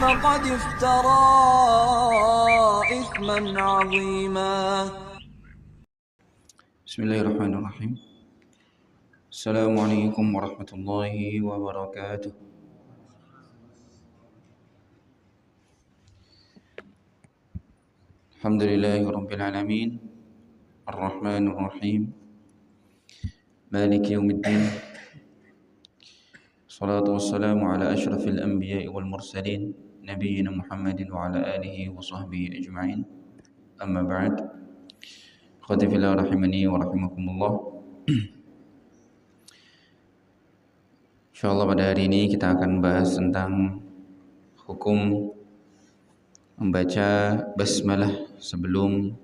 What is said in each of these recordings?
فقد افترى إثما عظيما. بسم الله الرحمن الرحيم. السلام عليكم ورحمة الله وبركاته. الحمد لله رب العالمين الرحمن الرحيم مالك يوم الدين. الصلاة والسلام على أشرف الأنبياء والمرسلين نبينا محمد وعلى آله وصحبه أجمعين. أما بعد، ikhwati fillah rahimani wa rahimakumullah. Insyaallah pada hari ini kita akan bahas tentang hukum membaca basmalah sebelum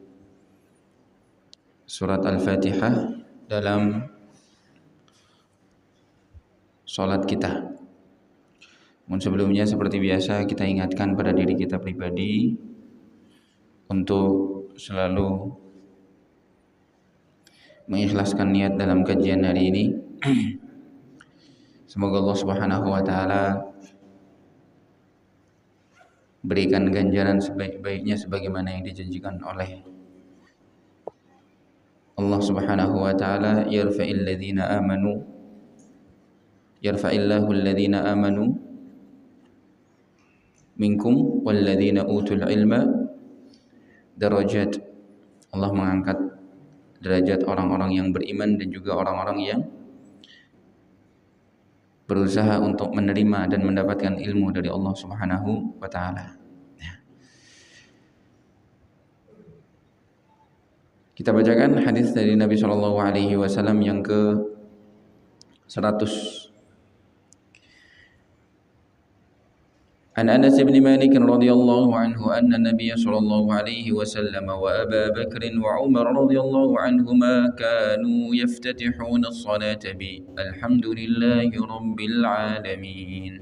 surat Al-Fatihah dalam salat kita. Namun sebelumnya seperti biasa kita ingatkan pada diri kita pribadi untuk selalu mengikhlaskan niat dalam kajian hari ini. Semoga Allah Subhanahu wa taala berikan ganjaran sebaik-baiknya sebagaimana yang dijanjikan oleh Allah Subhanahu wa taala, yarfa'illahu alladhina amanu minkum walladhina utul ilma darajat. Allah mengangkat derajat orang-orang yang beriman dan juga orang-orang yang berusaha untuk menerima dan mendapatkan ilmu dari Allah Subhanahu wa taala. Kita bacakan hadis dari Nabi sallallahu alaihi wasallam yang ke 100. عن أنس بن مالك رضي الله عنه أن النبي صلى الله عليه وسلم وأبا بكر وعمر رضي الله عنهما كانوا يفتتحون الصلاة بالحمد لله رب العالمين.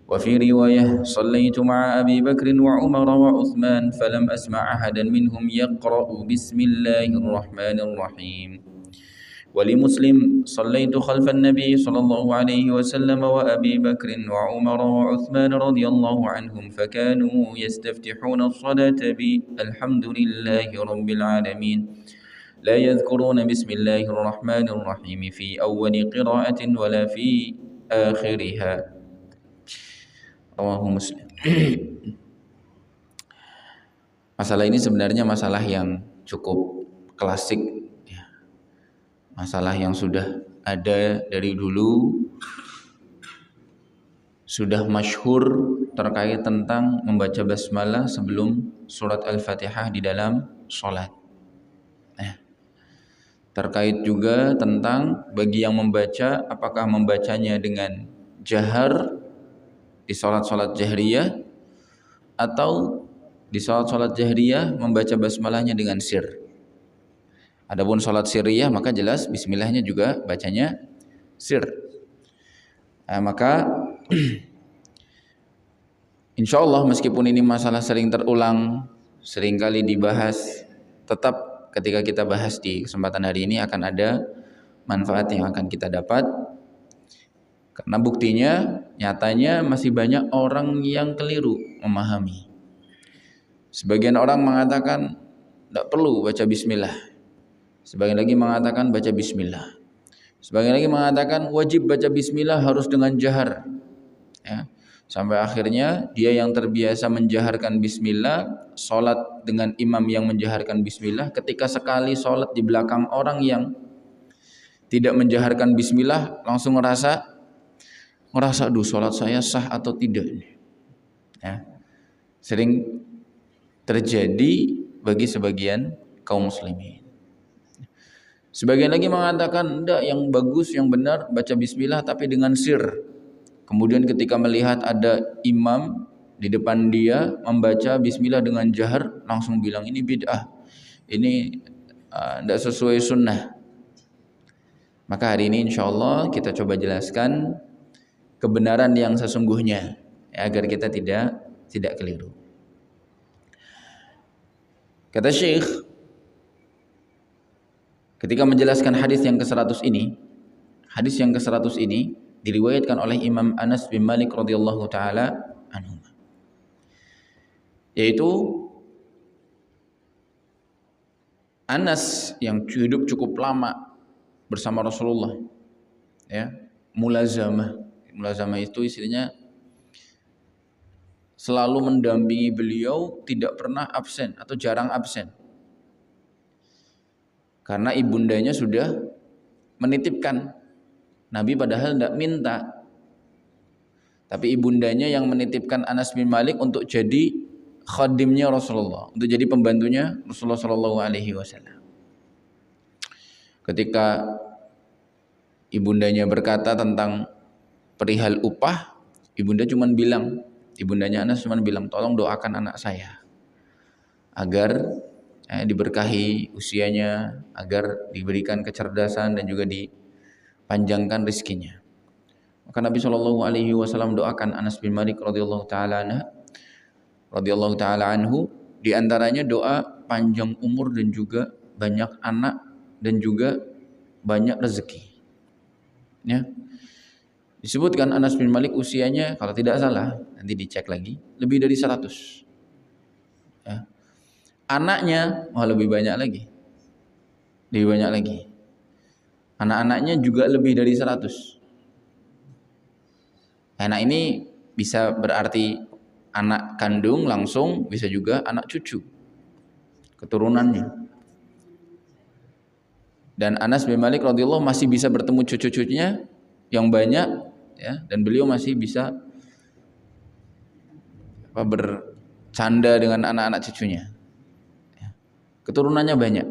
وفي رواية صليت مع أبي بكر وعمر وعثمان فلم أسمع أحدا منهم يقرأ بسم الله الرحمن الرحيم. ولمسلم صليت خلف النبي صلى الله عليه وسلم وأبي بكر وعمر وعثمان رضي الله عنهم فكانوا يستفتحون الصلاة بالحمد لله رب العالمين لا يذكرون بسم الله الرحمن الرحيم في أول قراءة ولا في آخرها. رواه مسلم. Masalah ini sebenarnya masalah yang cukup klasik, masalah yang sudah ada dari dulu, sudah masyhur terkait tentang membaca basmalah sebelum surat Al-Fatihah di dalam sholat. Terkait juga tentang bagi yang membaca, apakah membacanya dengan jahar di sholat-sholat jahriyah atau di sholat-sholat jahriyah membaca basmalahnya dengan sir. Adapun sholat sirriyah maka jelas bismillahnya juga bacanya sir. Maka insya Allah meskipun ini masalah sering terulang, sering kali dibahas, tetap ketika kita bahas di kesempatan hari ini akan ada manfaat yang akan kita dapat. Karena buktinya nyatanya masih banyak orang yang keliru memahami. Sebagian orang mengatakan tidak perlu baca bismillah. Sebagian lagi mengatakan baca bismillah. Sebagian lagi mengatakan wajib baca bismillah harus dengan jahar. Sampai akhirnya dia yang terbiasa menjaharkan bismillah, sholat dengan imam yang menjaharkan bismillah, ketika sekali sholat di belakang orang yang tidak menjaharkan bismillah, langsung ngerasa aduh sholat saya sah atau tidak. Sering terjadi bagi sebagian kaum muslimin. Sebagian lagi mengatakan enggak, yang bagus, yang benar baca bismillah tapi dengan sir. Kemudian ketika melihat ada imam di depan dia membaca bismillah dengan jahar, langsung bilang ini bid'ah, ini tidak sesuai sunnah. Maka hari ini insya Allah kita coba jelaskan kebenaran yang sesungguhnya, agar kita tidak keliru. Kata Syekh ketika menjelaskan hadis yang ke-100 ini, hadis yang ke-100 ini diriwayatkan oleh Imam Anas bin Malik radhiyallahu taala anhu. yaitu Anas yang hidup cukup lama bersama Rasulullah, ya, mulazamah. Mulazamah itu istilahnya selalu mendampingi beliau, tidak pernah absen atau jarang absen. Karena ibundanya sudah menitipkan. Nabi padahal tidak minta, tapi ibundanya yang menitipkan Anas bin Malik untuk jadi khadimnya Rasulullah, untuk jadi pembantunya Rasulullah Shallallahu Alaihi Wasallam. Ketika ibundanya berkata tentang perihal upah, ibundanya Anas cuma bilang, tolong doakan anak saya agar diberkahi usianya, agar diberikan kecerdasan dan juga dipanjangkan rezekinya. Maka Nabi Shallallahu Alaihi Wasallam doakan Anas bin Malik radhiyallahu taala anhu, di antaranya doa panjang umur dan juga banyak anak dan juga banyak rezeki. Ya. Disebutkan Anas bin Malik usianya kalau tidak salah, nanti dicek lagi, lebih dari 100. Ya. Anaknya lebih banyak lagi. Anak-anaknya juga lebih dari 100. Anak ini bisa berarti anak kandung langsung, bisa juga anak cucu, keturunannya. Dan Anas bin Malik radhiyallahu masih bisa bertemu cucu-cucunya yang banyak, ya, dan beliau masih bisa bercanda dengan anak-anak cucunya. Keturunannya banyak,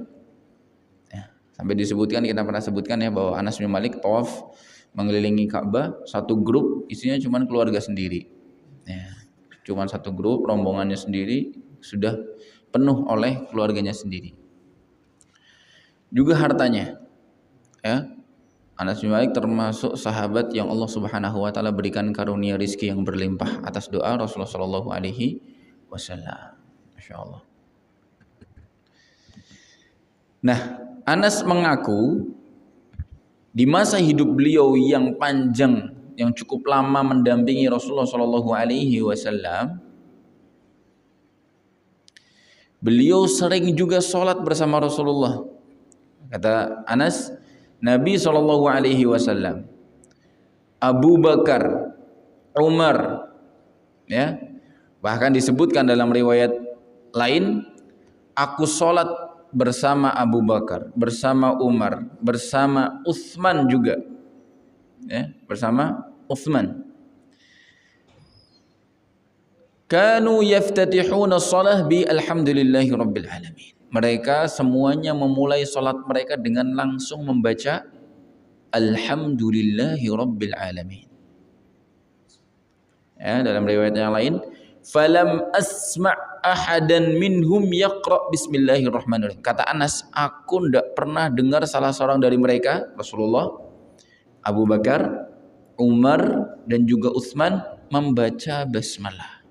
ya. Sampai disebutkan, kita pernah sebutkan ya, bahwa Anas bin Malik tawaf mengelilingi Ka'bah, satu grup isinya cuma keluarga sendiri, ya. Cuma satu grup, rombongannya sendiri sudah penuh oleh keluarganya sendiri. Juga hartanya, ya, Anas bin Malik termasuk sahabat yang Allah Subhanahu wa taala berikan karunia rizki yang berlimpah atas doa Rasulullah sallallahu alaihi wasallam. Masyaallah. Nah, Anas mengaku di masa hidup beliau yang panjang, yang cukup lama mendampingi Rasulullah sallallahu alaihi wasallam, beliau sering juga sholat bersama Rasulullah. Kata Anas, Nabi sallallahu alaihi wasallam, Abu Bakar, Umar, ya, bahkan disebutkan dalam riwayat lain, aku sholat bersama Abu Bakar, bersama Umar, bersama Utsman juga, ya, bersama Utsman. Kanu yaftatihuna shalah bi alhamdulillahi rabbil alamin. Mereka semuanya memulai salat mereka dengan langsung membaca alhamdulillahi rabbil alamin. Ya, dalam riwayat yang lain, falam asma' ahadan minhum yaqra bismillahirrahmanirrahim. Kata Anas, aku tidak pernah dengar salah seorang dari mereka, Rasulullah, Abu Bakar, Umar, dan juga Utsman, membaca basmalah,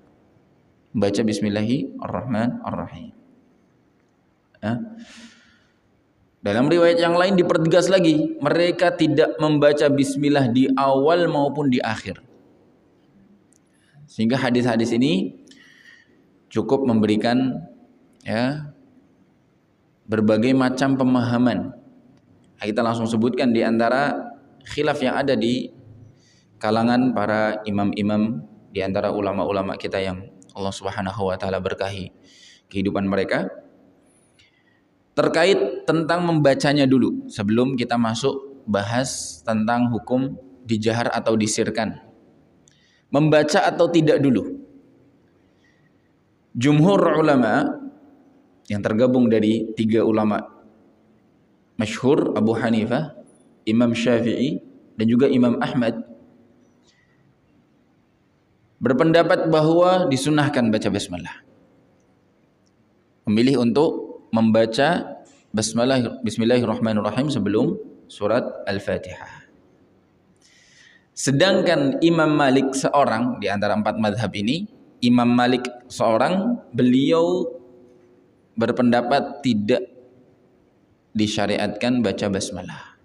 membaca bismillahirrahmanirrahim. Ya. Dalam riwayat yang lain dipertegas lagi, mereka tidak membaca bismillah di awal maupun di akhir. Sehingga hadis-hadis ini cukup memberikan, ya, berbagai macam pemahaman. Kita langsung sebutkan di antara khilaf yang ada di kalangan para imam-imam, di antara ulama-ulama kita yang Allah Subhanahu wa taala berkahi kehidupan mereka, terkait tentang membacanya dulu sebelum kita masuk bahas tentang hukum dijahar atau disirkan. Membaca atau tidak dulu. Jumhur ulama yang tergabung dari 3 ulama masyhur, Abu Hanifah, Imam Syafi'i, dan juga Imam Ahmad, berpendapat bahwa disunahkan baca basmalah. Memilih untuk membaca bismillahirrahmanirrahim sebelum surat Al-Fatihah. Sedangkan Imam Malik seorang di antara 4 mazhab ini, Imam Malik seorang, beliau berpendapat tidak disyariatkan baca basmalah.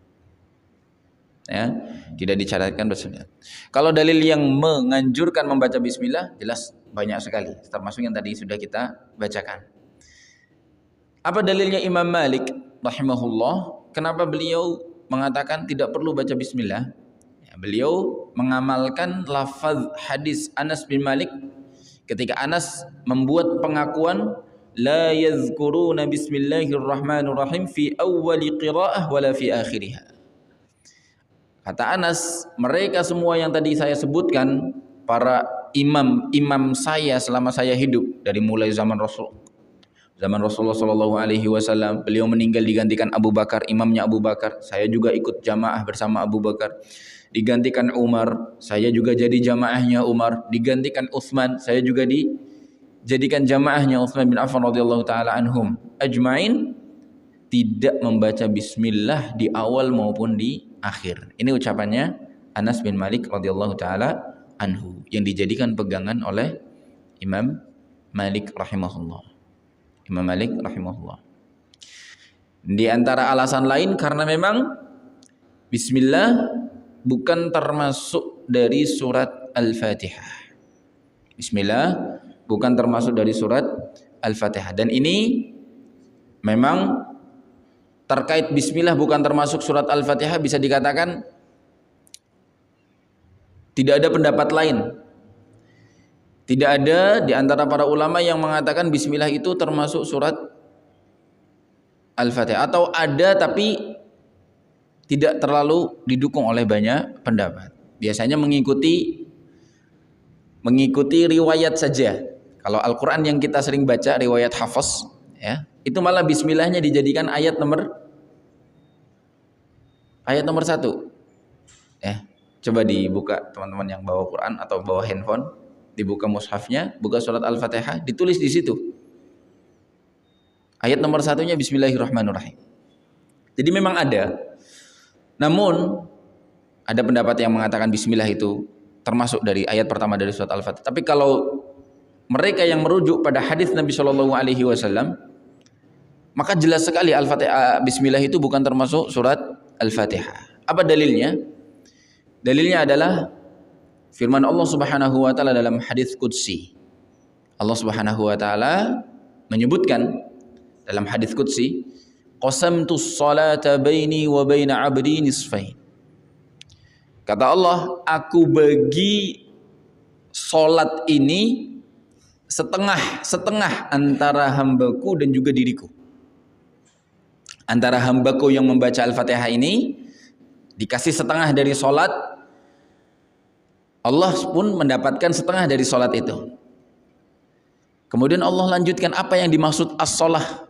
Ya, tidak dicatatkan bismillah. Kalau dalil yang menganjurkan membaca bismillah jelas banyak sekali, termasuk yang tadi sudah kita bacakan. Apa dalilnya Imam Malik rahimahullah? Kenapa beliau mengatakan tidak perlu baca bismillah? Ya, beliau mengamalkan lafaz hadis Anas bin Malik ketika Anas membuat pengakuan la yadhkuruna bismillahirrahmanirrahim fi awwali qiraah wala fi akhiriha. Kata Anas, mereka semua yang tadi saya sebutkan, para imam saya selama saya hidup dari mulai zaman Rasulullah Shallallahu Alaihi Wasallam, beliau meninggal digantikan Abu Bakar, imamnya Abu Bakar. Saya juga ikut jamaah bersama Abu Bakar. Digantikan Umar, saya juga jadi jamaahnya Umar. Digantikan Utsman, saya juga dijadikan jamaahnya Utsman bin Affan radhiyallahu taala anhum. Ajmain tidak membaca bismillah di awal maupun di akhir. Ini ucapannya Anas bin Malik radhiyallahu taala anhu yang dijadikan pegangan oleh Imam Malik rahimahullah. Imam Malik rahimahullah. Di antara alasan lain karena memang bismillah bukan termasuk dari surat Al-Fatihah. Bismillah bukan termasuk dari surat Al-Fatihah, dan ini memang terkait bismillah bukan termasuk surat Al-Fatihah bisa dikatakan tidak ada pendapat lain. Tidak ada di antara para ulama yang mengatakan bismillah itu termasuk surat Al-Fatihah, atau ada tapi tidak terlalu didukung oleh banyak pendapat. Biasanya mengikuti riwayat saja. Kalau Al-Qur'an yang kita sering baca riwayat Hafs ya, itu malah bismillahnya dijadikan ayat nomor 1. Coba dibuka teman-teman yang bawa Quran atau bawa handphone, dibuka mushafnya, buka surat Al-Fatihah, ditulis di situ. Ayat nomor 1-nya Bismillahirrahmanirrahim. Jadi memang ada. Namun ada pendapat yang mengatakan bismillah itu termasuk dari ayat pertama dari surat Al-Fatihah. Tapi kalau mereka yang merujuk pada hadis Nabi Shallallahu Alaihi Wasallam, maka jelas sekali Al-Fatihah bismillah itu bukan termasuk surat Al-Fatihah. Apa dalilnya? Dalilnya adalah firman Allah Subhanahu wa taala dalam hadis qudsi. Allah Subhanahu wa taala menyebutkan dalam hadis qudsi, qasamtus salata baini wa baina 'abdi nisfain. Kata Allah, aku bagi salat ini setengah antara hambaku dan juga diriku. Antara hambaku yang membaca Al-Fatihah ini dikasih setengah dari salat, Allah pun mendapatkan setengah dari salat itu. Kemudian Allah lanjutkan apa yang dimaksud as-shalah.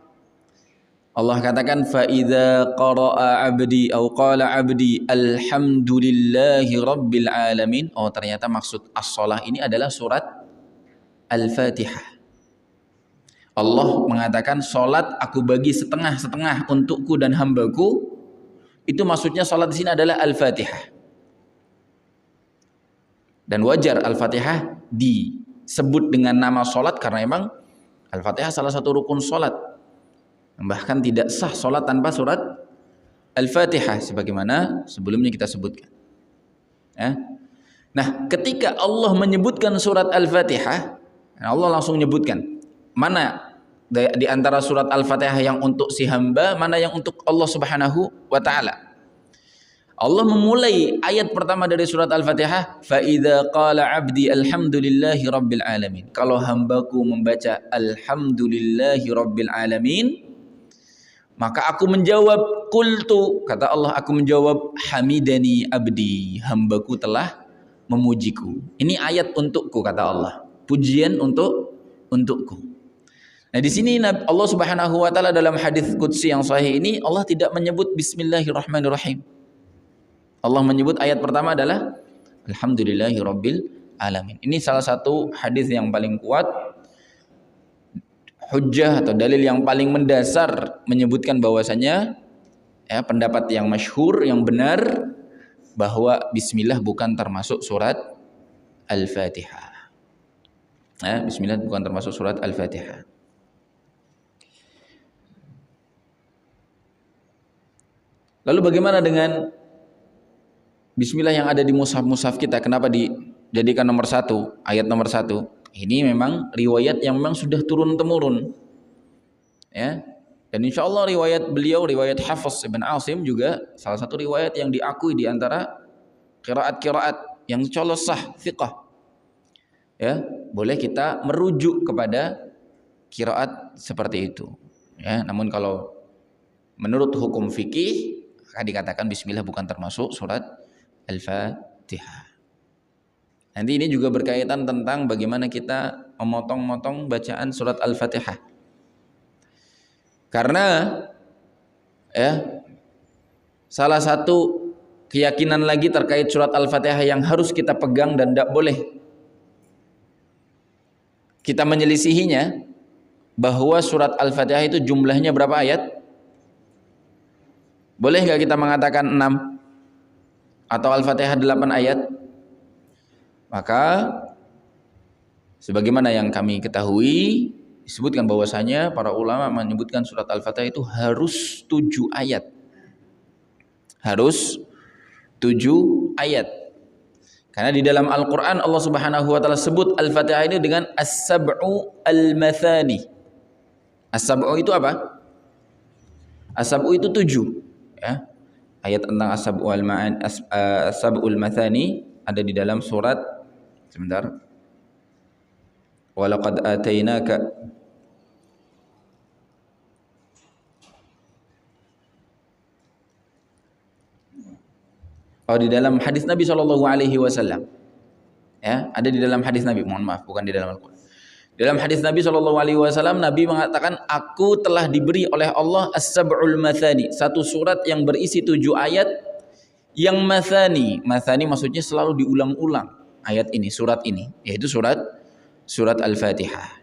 Allah katakan fa idza qara'a 'abdi au qala 'abdi alhamdulillahi rabbil alamin. Oh, ternyata maksud as-shalah ini adalah surat Al-Fatihah. Allah mengatakan salat aku bagi setengah untukku dan hambaku. Itu maksudnya salat di sini adalah Al-Fatihah. Dan wajar Al-Fatihah disebut dengan nama salat karena memang Al-Fatihah salah satu rukun salat. Bahkan tidak sah salat tanpa surat Al-Fatihah sebagaimana sebelumnya kita sebutkan. Ya. Nah, ketika Allah menyebutkan surat Al-Fatihah, Allah langsung menyebutkan mana di antara surat Al-Fatihah yang untuk si hamba, mana yang untuk Allah Subhanahu wa taala. Allah memulai ayat pertama dari surat Al-Fatihah, fa idza qala 'abdi alhamdulillahi rabbil alamin. Kalau hambaku membaca alhamdulillahi rabbil alamin, maka aku menjawab qultu, kata Allah, aku menjawab hamidani abdi, hambaku telah memujiku. Ini ayat untukku, kata Allah. Pujian untukku. Nah, di sini Allah Subhanahu wa taala dalam hadis qudsi yang sahih ini Allah tidak menyebut bismillahirrahmanirrahim. Allah menyebut ayat pertama adalah alhamdulillahi rabbil alamin. Ini salah satu hadis yang paling kuat, hujjah atau dalil yang paling mendasar menyebutkan bahwasanya ya, pendapat yang masyhur yang benar bahwa bismillah bukan termasuk surat Al-Fatihah. Ya, bismillah bukan termasuk surat Al-Fatihah. Lalu bagaimana dengan Bismillah yang ada di mushaf-mushaf kita, kenapa dijadikan nomor 1, ayat nomor 1? Ini memang riwayat yang memang sudah turun-temurun, ya. Dan insya Allah riwayat beliau, riwayat Hafiz ibn Asim juga salah satu riwayat yang diakui di antara qiraat-qiraat yang sah, thiqah. Ya, boleh kita merujuk kepada qiraat seperti itu. Ya, namun kalau menurut hukum fikih akan dikatakan bismillah bukan termasuk surat Al-Fatihah. Nanti ini juga berkaitan tentang bagaimana kita memotong-motong bacaan surat Al-Fatihah. Karena ya, salah satu keyakinan lagi terkait surat Al-Fatihah yang harus kita pegang dan tidak boleh kita menyelisihinya, bahwa surat Al-Fatihah itu jumlahnya berapa ayat? Boleh nggak kita mengatakan 6 atau Al-Fatihah 8 ayat? Maka sebagaimana yang kami ketahui, disebutkan bahwasanya para ulama menyebutkan surat Al-Fatihah itu harus 7 ayat. Harus 7 ayat. Karena di dalam Al-Qur'an Allah Subhanahu wa taala sebut Al-Fatihah ini dengan as-sab'u al-mathani. As-sab'u itu apa? As-sab'u itu 7, ya. Ayat tentang as-sab'ul mathani ada di dalam surat, sebentar. Walaqad atainaka di dalam hadis Nabi SAW, ya, ada di dalam hadis Nabi, mohon maaf, bukan di dalam Al-Quran. Dalam hadis Nabi SAW, Nabi mengatakan, aku telah diberi oleh Allah as-sab'ul mathani, satu surat yang berisi 7 ayat, yang mathani maksudnya selalu diulang-ulang ayat ini, surat ini, yaitu surat Al-Fatihah.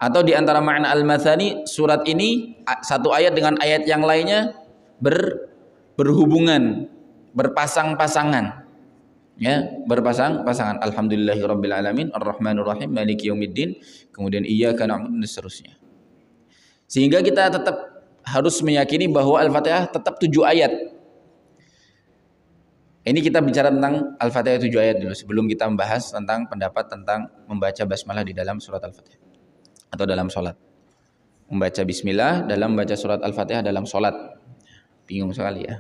Atau di antara makna al-mathani, surat ini satu ayat dengan ayat yang lainnya berhubungan, berpasang-pasangan, ya, berpasang-pasangan. Alhamdulillahirabbil alamin, arrahmanir rahim, maliki yaumiddin, kemudian iyyaka na'budu, dan seterusnya. Sehingga kita tetap harus meyakini bahwa Al-Fatihah tetap 7 ayat. Ini kita bicara tentang Al-Fatihah 7 ayat dulu sebelum kita membahas tentang pendapat tentang membaca basmalah di dalam surat Al-Fatihah atau dalam sholat. Membaca bismillah dalam membaca surat Al-Fatihah dalam sholat. Bingung sekali, ya.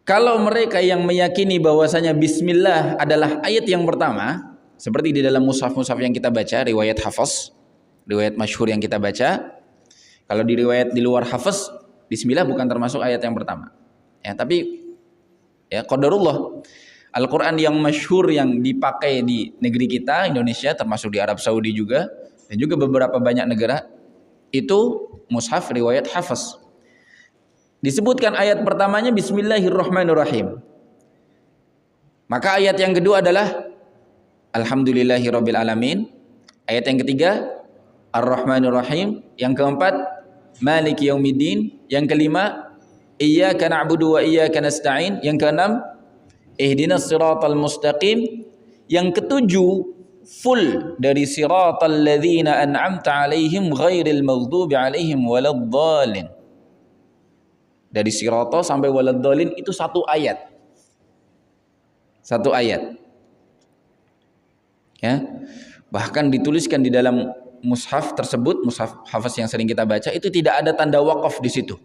Kalau mereka yang meyakini bahwasanya bismillah adalah ayat yang pertama, seperti di dalam mushaf-mushaf yang kita baca, riwayat Hafiz, riwayat masyhur yang kita baca, kalau di riwayat di luar Hafiz, bismillah bukan termasuk ayat yang pertama. Ya, tapi ya qadarullah, Al-Quran yang masyhur yang dipakai di negeri kita, Indonesia, termasuk di Arab Saudi juga, dan juga beberapa banyak negara, itu mushaf riwayat Hafiz. Disebutkan ayat pertamanya Bismillahirrahmanirrahim. Maka ayat yang kedua adalah Alhamdulillahirabbil alamin. Ayat yang ketiga Ar-Rahmanir-Rahim. Yang keempat Maliki yaumiddin. Yang kelima Iyyaka na'budu wa iyyaka nasta'in. Yang keenam Ihdinas siratal mustaqim. Yang ketujuh full dari siratal ladzina an'amta 'alaihim ghairil maghdubi 'alaihim waladdallin. Dari sirata sampai waladdallin itu 1 ayat. 1 ayat. Ya. Bahkan dituliskan di dalam mushaf tersebut, mushaf Hafiz yang sering kita baca, itu tidak ada tanda waqaf di situ.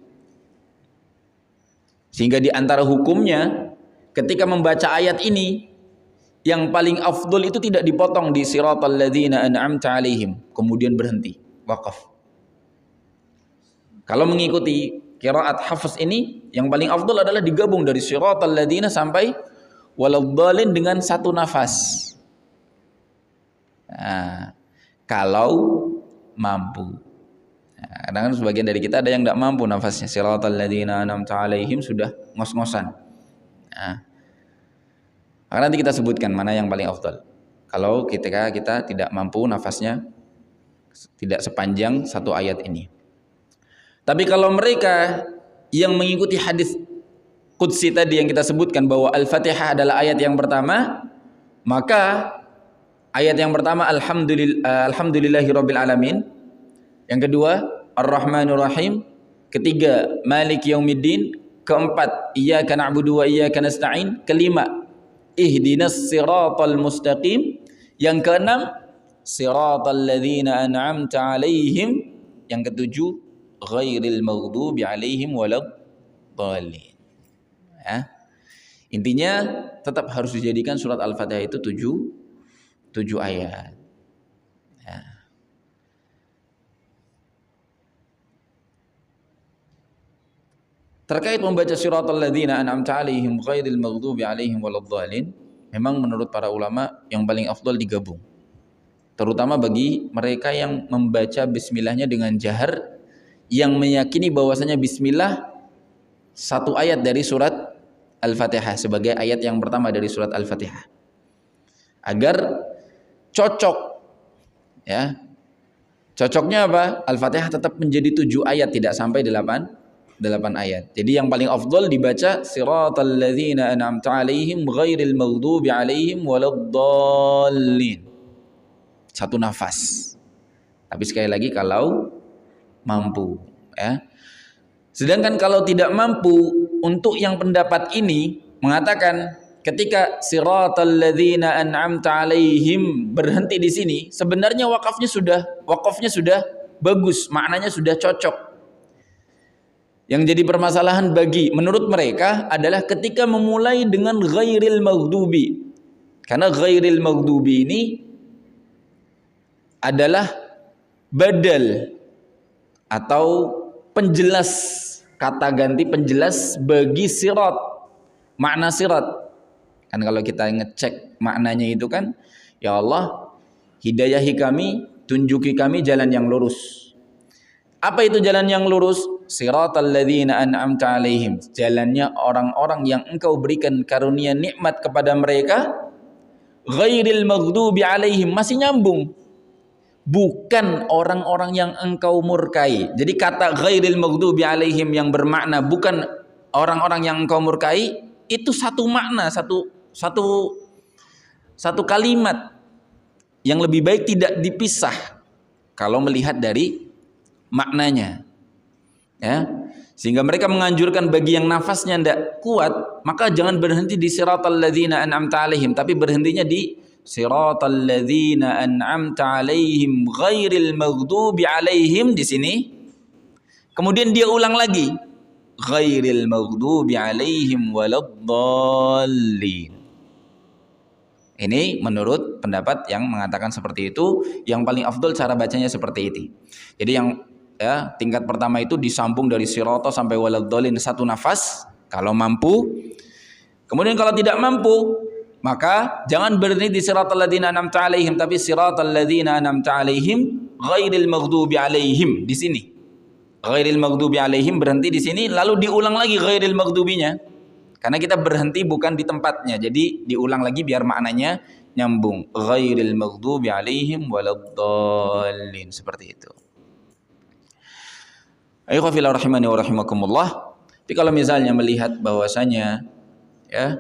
Sehingga di antara hukumnya ketika membaca ayat ini, yang paling afdol itu tidak dipotong di siratal ladzina an'amta 'alaihim, kemudian berhenti, waqaf. Kalau mengikuti qiraat Hafiz ini, yang paling afdal adalah digabung dari siratal ladzina sampai waladdallin dengan 1 nafas. Nah, kalau mampu. Nah, kadang-kadang sebagian dari kita ada yang tidak mampu nafasnya. Siratal ladzina an'amta 'alaihim sudah ngos-ngosan. Nah, maka nanti kita sebutkan mana yang paling afdal. Kalau ketika kita tidak mampu nafasnya tidak sepanjang 1 ayat ini. Tapi kalau mereka yang mengikuti hadis Qudsi tadi yang kita sebutkan bahwa Al-Fatihah adalah ayat yang pertama, maka ayat yang pertama Alhamdulillahirabbil alamin, yang kedua Ar-Rahmanir Rahim, ketiga Maliki yaumiddin, Keempat, iyyaka na'budu wa iyyaka nasta'in. Kelima, ihdinas siratal mustaqim. Yang keenam, siratal ladzina an'amta 'alaihim. Yang ketujuh, ghairil maghdubi 'alaihim waladdallin. Ya. Intinya tetap harus dijadikan surat Al-Fatihah itu 7 ayat. Ya. Terkait membaca siratal ladzina an'amta 'alaihim ghairil maghdubi 'alaihim waladdallin, memang menurut para ulama yang paling afdal digabung. Terutama bagi mereka yang membaca bismillahnya dengan jahar, yang meyakini bahwasanya bismillah satu ayat dari surat Al-Fatihah sebagai ayat yang pertama dari surat Al-Fatihah. Agar cocok, ya. Cocoknya apa? Al-Fatihah tetap menjadi 7 ayat, tidak sampai 8 ayat. Jadi yang paling afdal dibaca siratal ladzina an'amta 'alaihim ghairil maghdubi 'alaihim waladdallin. Satu nafas. Tapi sekali lagi kalau mampu, ya. Sedangkan kalau tidak mampu, untuk yang pendapat ini mengatakan ketika siratal ladzina an'amta 'alaihim berhenti di sini, sebenarnya wakafnya sudah bagus, maknanya sudah cocok. Yang jadi permasalahan menurut mereka adalah ketika memulai dengan ghairil maghdubi. Karena ghairil maghdubi ini adalah badal atau penjelas, kata ganti penjelas bagi sirat. Makna sirat. Kan kalau kita ngecek maknanya itu kan, ya Allah, hidayahi kami, tunjuki kami jalan yang lurus. Apa itu jalan yang lurus? Siratal ladzina an'amta 'alaihim. Jalannya orang-orang yang engkau berikan karunia nikmat kepada mereka. Ghairil maghdubi 'alaihim, masih nyambung. Bukan orang-orang yang engkau murkai. Jadi kata ghairil maghdubi 'alaihim yang bermakna bukan orang-orang yang engkau murkai, itu satu makna, satu kalimat yang lebih baik tidak dipisah kalau melihat dari maknanya. Ya, sehingga mereka menganjurkan bagi yang nafasnya tidak kuat, maka jangan berhenti di siratal ladzina an'amta 'alaihim, tapi berhentinya di siratal ladzina an'amta 'alaihim ghairil maghdubi 'alaihim di sini. Kemudian dia ulang lagi, ghairil maghdubi 'alaihim waladdallin. Ini menurut pendapat yang mengatakan seperti itu, yang paling afdal cara bacanya seperti itu. Jadi yang tingkat pertama itu disambung dari sirata sampai waladdallin satu nafas kalau mampu. Kemudian kalau tidak mampu, maka jangan berhenti di siratal ladzina an'amta 'alaihim, tapi siratal ladzina an'amta 'alaihim ghairil maghdubi 'alaihim di sini. Ghairil maghdubi 'alaihim berhenti di sini, lalu diulang lagi ghairil maghdubinya. Karena kita berhenti bukan di tempatnya, jadi diulang lagi biar maknanya nyambung. Ghairil maghdubi 'alaihim waladdallin, seperti itu. Ayyuhal rahimani wa rahimakumullah. Tapi kalau misalnya melihat bahwasanya ya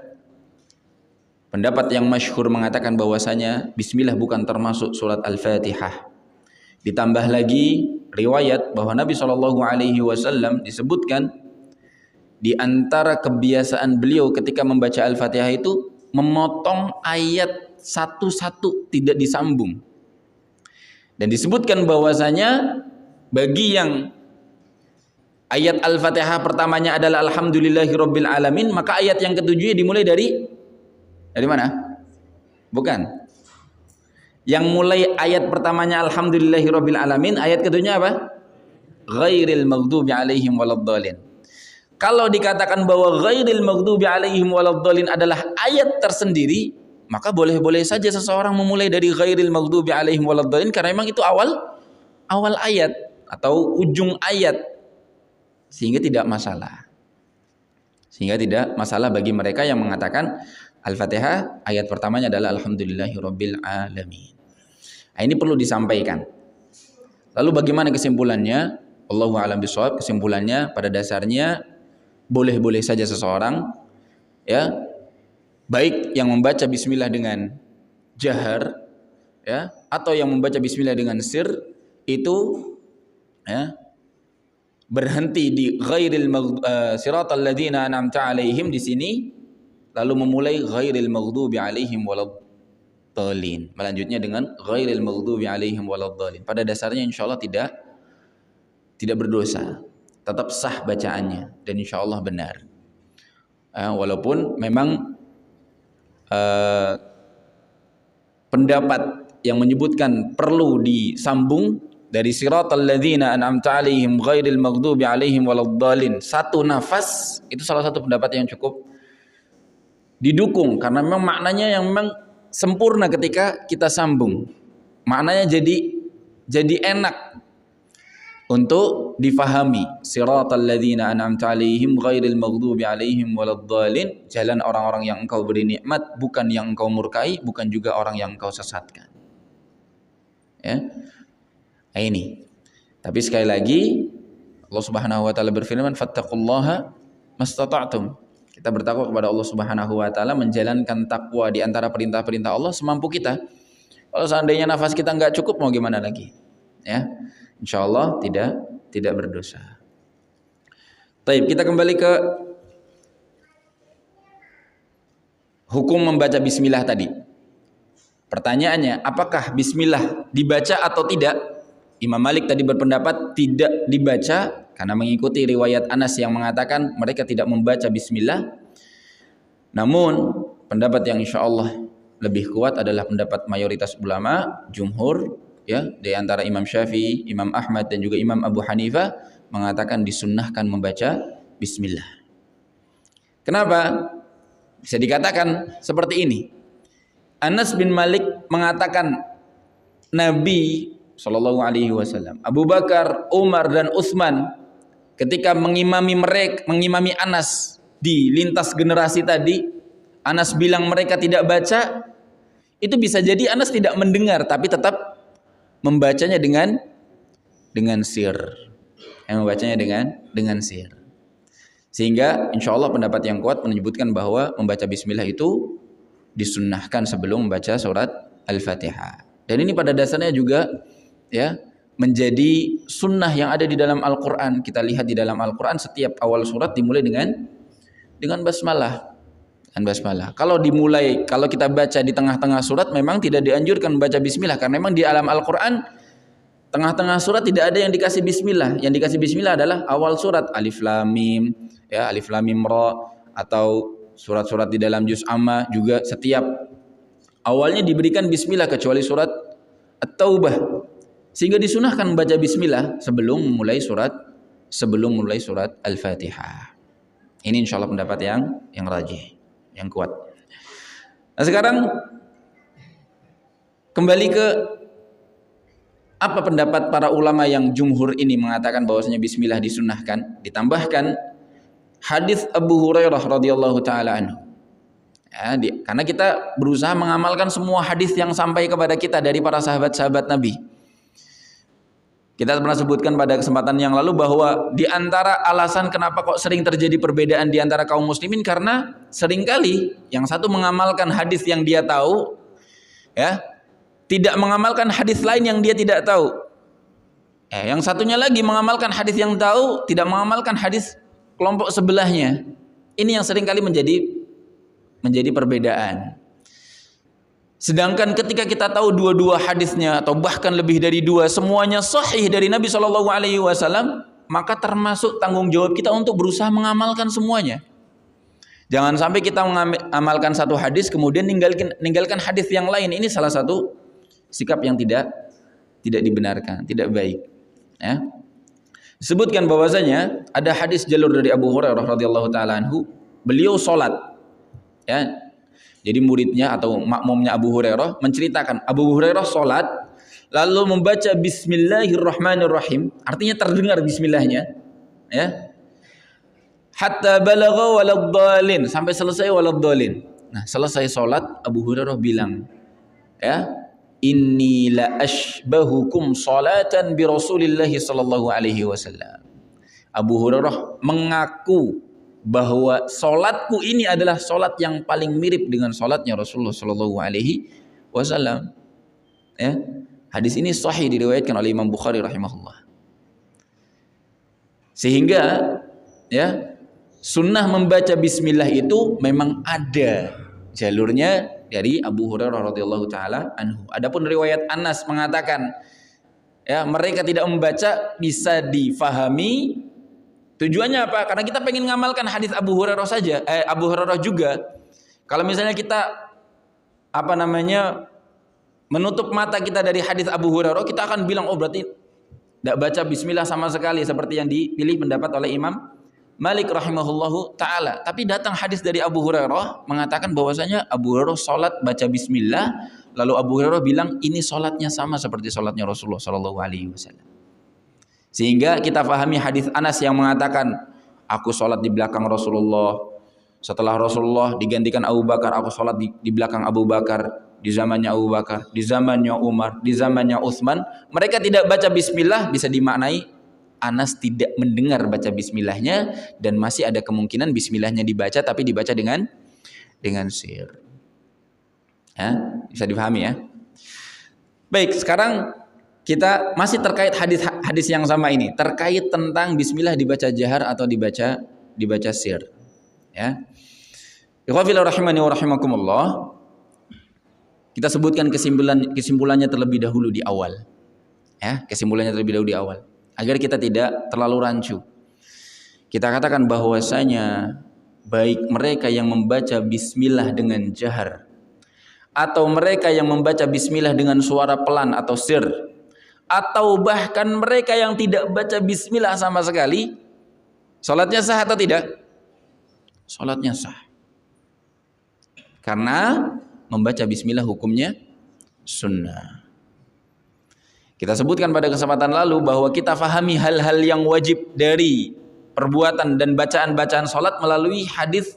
pendapat yang masyhur mengatakan bahwasanya bismillah bukan termasuk surat Al-Fatihah. Ditambah lagi riwayat bahwa Nabi SAW disebutkan di antara kebiasaan beliau ketika membaca Al-Fatihah itu memotong ayat satu-satu, tidak disambung. Dan disebutkan bahwasanya bagi yang ayat Al-Fatihah pertamanya adalah Alhamdulillahirabbil alamin, maka ayat yang ketujuhnya dimulai dari mana? Bukan. Yang mulai ayat pertamanya Alhamdulillahirabbil alamin, ayat ketujuhnya apa? Ghairil maghdubi 'alaihim waladdallin. Kalau dikatakan bahwa ghairil maghdubi 'alaihim waladdallin adalah ayat tersendiri, maka boleh-boleh saja seseorang memulai dari ghairil maghdubi 'alaihim waladdallin karena memang itu awal ayat atau ujung ayat. Sehingga tidak masalah bagi mereka yang mengatakan Al-Fatihah ayat pertamanya adalah Alhamdulillahirabbil alamin. Nah, ini perlu disampaikan. Lalu bagaimana kesimpulannya? Wallahu a'lam bishawab. Kesimpulannya pada dasarnya boleh-boleh saja seseorang ya, baik yang membaca bismillah dengan jahar ya, atau yang membaca bismillah dengan sir, itu ya berhenti di siratal ladzina an'amta 'alaihim di sini, lalu memulai ghairil maghdubi 'alaihim waladdallin. Melanjutnya dengan ghairil maghdubi 'alaihim waladdallin. Pada dasarnya insyaallah tidak berdosa. Tetap sah bacaannya dan insyaallah benar. Walaupun memang pendapat yang menyebutkan perlu disambung dari siratal ladzina an'amta 'alaihim ghairil maghdubi 'alaihim waladdallin, satu nafas, itu salah satu pendapat yang cukup didukung karena memang maknanya yang memang sempurna ketika kita sambung. Maknanya jadi enak untuk difahami. Siratal ladzina an'amta 'alaihim ghairil maghdubi 'alaihim waladdallin, jalan orang-orang yang engkau beri nikmat, bukan yang engkau murkai, bukan juga orang yang engkau sesatkan. Ya. Nah, ini. Tapi sekali lagi Allah Subhanahu wa taala berfirman, fattaqullaha mastata'tum. Kita bertakwa kepada Allah Subhanahu wa taala, menjalankan takwa di antara perintah-perintah Allah semampu kita. Kalau seandainya nafas kita enggak cukup, mau gimana lagi? Ya. Insyaallah tidak berdosa. Baik, kita kembali ke hukum membaca bismillah tadi. Pertanyaannya, apakah bismillah dibaca atau tidak? Imam Malik tadi berpendapat tidak dibaca karena mengikuti riwayat Anas yang mengatakan mereka tidak membaca bismillah. Namun pendapat yang insyaallah lebih kuat adalah pendapat mayoritas ulama, jumhur, ya, di antara Imam Syafi'i, Imam Ahmad dan juga Imam Abu Hanifah mengatakan disunnahkan membaca bismillah. Kenapa? Bisa dikatakan seperti ini. Anas bin Malik mengatakan Nabi Shallallahu Alaihi Wasallam, Abu Bakar, Umar dan Utsman ketika mengimami Anas di lintas generasi tadi, Anas bilang mereka tidak baca, itu bisa jadi Anas tidak mendengar tapi tetap membacanya dengan sir. Yang membacanya dengan sir. Sehingga insyaallah pendapat yang kuat menyebutkan bahwa membaca bismillah itu disunnahkan sebelum membaca surat Al-Fatihah. Dan ini pada dasarnya juga ya menjadi sunnah yang ada di dalam Al-Qur'an. Kita lihat di dalam Al-Qur'an setiap awal surat dimulai dengan basmalah. Kalau kita baca di tengah-tengah surat memang tidak dianjurkan membaca bismillah karena memang di alam Al-Qur'an tengah-tengah surat tidak ada yang dikasih bismillah. Yang dikasih bismillah adalah awal surat, alif lam mim, ya, alif lam mim ra, atau surat-surat di dalam juz amma juga setiap awalnya diberikan bismillah kecuali surat At-Taubah. Sehingga disunahkan membaca bismillah sebelum memulai surat Al-Fatihah. Ini insyaallah pendapat yang rajih, yang kuat. Nah, sekarang kembali ke apa pendapat para ulama yang jumhur ini mengatakan bahwasanya bismillah disunnahkan, ditambahkan hadis Abu Hurairah radhiyallahu taala anhu. Ya, karena kita berusaha mengamalkan semua hadis yang sampai kepada kita dari para sahabat-sahabat Nabi. Kita pernah sebutkan pada kesempatan yang lalu bahwa di antara alasan kenapa kok sering terjadi perbedaan di antara kaum muslimin karena seringkali yang satu mengamalkan hadis yang dia tahu, ya, tidak mengamalkan hadis lain yang dia tidak tahu. Yang satunya lagi mengamalkan hadis yang tahu, tidak mengamalkan hadis kelompok sebelahnya. Ini yang seringkali menjadi perbedaan. Sedangkan ketika kita tahu dua-dua hadisnya atau bahkan lebih dari dua, semuanya sahih dari Nabi Shallallahu Alaihi Wasallam, maka termasuk tanggung jawab kita untuk berusaha mengamalkan semuanya. Jangan sampai kita mengamalkan satu hadis kemudian ninggalkan hadis yang lain. Ini salah satu sikap yang tidak dibenarkan, tidak baik. Ya. Disebutkan bahwasanya ada hadis jalur dari Abu Hurairah radhiyallahu taala anhu, beliau salat. Ya. Jadi muridnya atau makmumnya Abu Hurairah menceritakan Abu Hurairah salat lalu membaca bismillahirrahmanirrahim, artinya terdengar bismillahnya, ya. Hatta balagha waladdallin, sampai selesai waladdallin. Nah, selesai salat Abu Hurairah bilang, ya, inni la ashbahukum salatan bi Rasulillah sallallahu alaihi wasallam. Abu Hurairah mengaku bahwa solatku ini adalah solat yang paling mirip dengan solatnya Rasulullah Sallallahu Alaihi Wasallam. Ya, hadis ini sahih diriwayatkan oleh Imam Bukhari rahimahullah. Sehingga ya, sunnah membaca bismillah itu memang ada jalurnya dari Abu Hurairah radhiyallahu taala anhu. Adapun riwayat Anas mengatakan ya, mereka tidak membaca bisa difahami tujuannya apa? Karena kita pengen ngamalkan hadis Abu Hurairah saja, Abu Hurairah juga. Kalau misalnya kita menutup mata kita dari hadis Abu Hurairah, kita akan bilang oh berarti tidak baca bismillah sama sekali, seperti yang dipilih pendapat oleh Imam Malik rahimahullahu taala. Tapi datang hadis dari Abu Hurairah mengatakan bahwasanya Abu Hurairah salat baca bismillah, lalu Abu Hurairah bilang ini salatnya sama seperti salatnya Rasulullah sallallahu alaihi wasallam. Sehingga kita pahami hadis Anas yang mengatakan aku salat di belakang Rasulullah, setelah Rasulullah digantikan Abu Bakar, aku salat di belakang Abu Bakar. Di zamannya Abu Bakar, di zamannya Umar, di zamannya Utsman, mereka tidak baca bismillah, bisa dimaknai Anas tidak mendengar baca bismillahnya, dan masih ada kemungkinan bismillahnya dibaca tapi dibaca dengan sir. Ya, bisa dipahami ya. Baik, sekarang kita masih terkait hadis yang sama ini, terkait tentang bismillah dibaca jahar atau dibaca sir. Ya. Ikhwafillah rahimani wa rahimakumullah. Kita sebutkan kesimpulannya terlebih dahulu di awal. Ya, kesimpulannya terlebih dahulu di awal agar kita tidak terlalu rancu. Kita katakan bahwasanya baik mereka yang membaca bismillah dengan jahar atau mereka yang membaca bismillah dengan suara pelan atau sir, atau bahkan mereka yang tidak baca bismillah sama sekali, salatnya sah atau tidak? Salatnya sah. Karena membaca bismillah hukumnya sunnah. Kita sebutkan pada kesempatan lalu bahwa kita fahami hal-hal yang wajib dari perbuatan dan bacaan-bacaan salat melalui hadis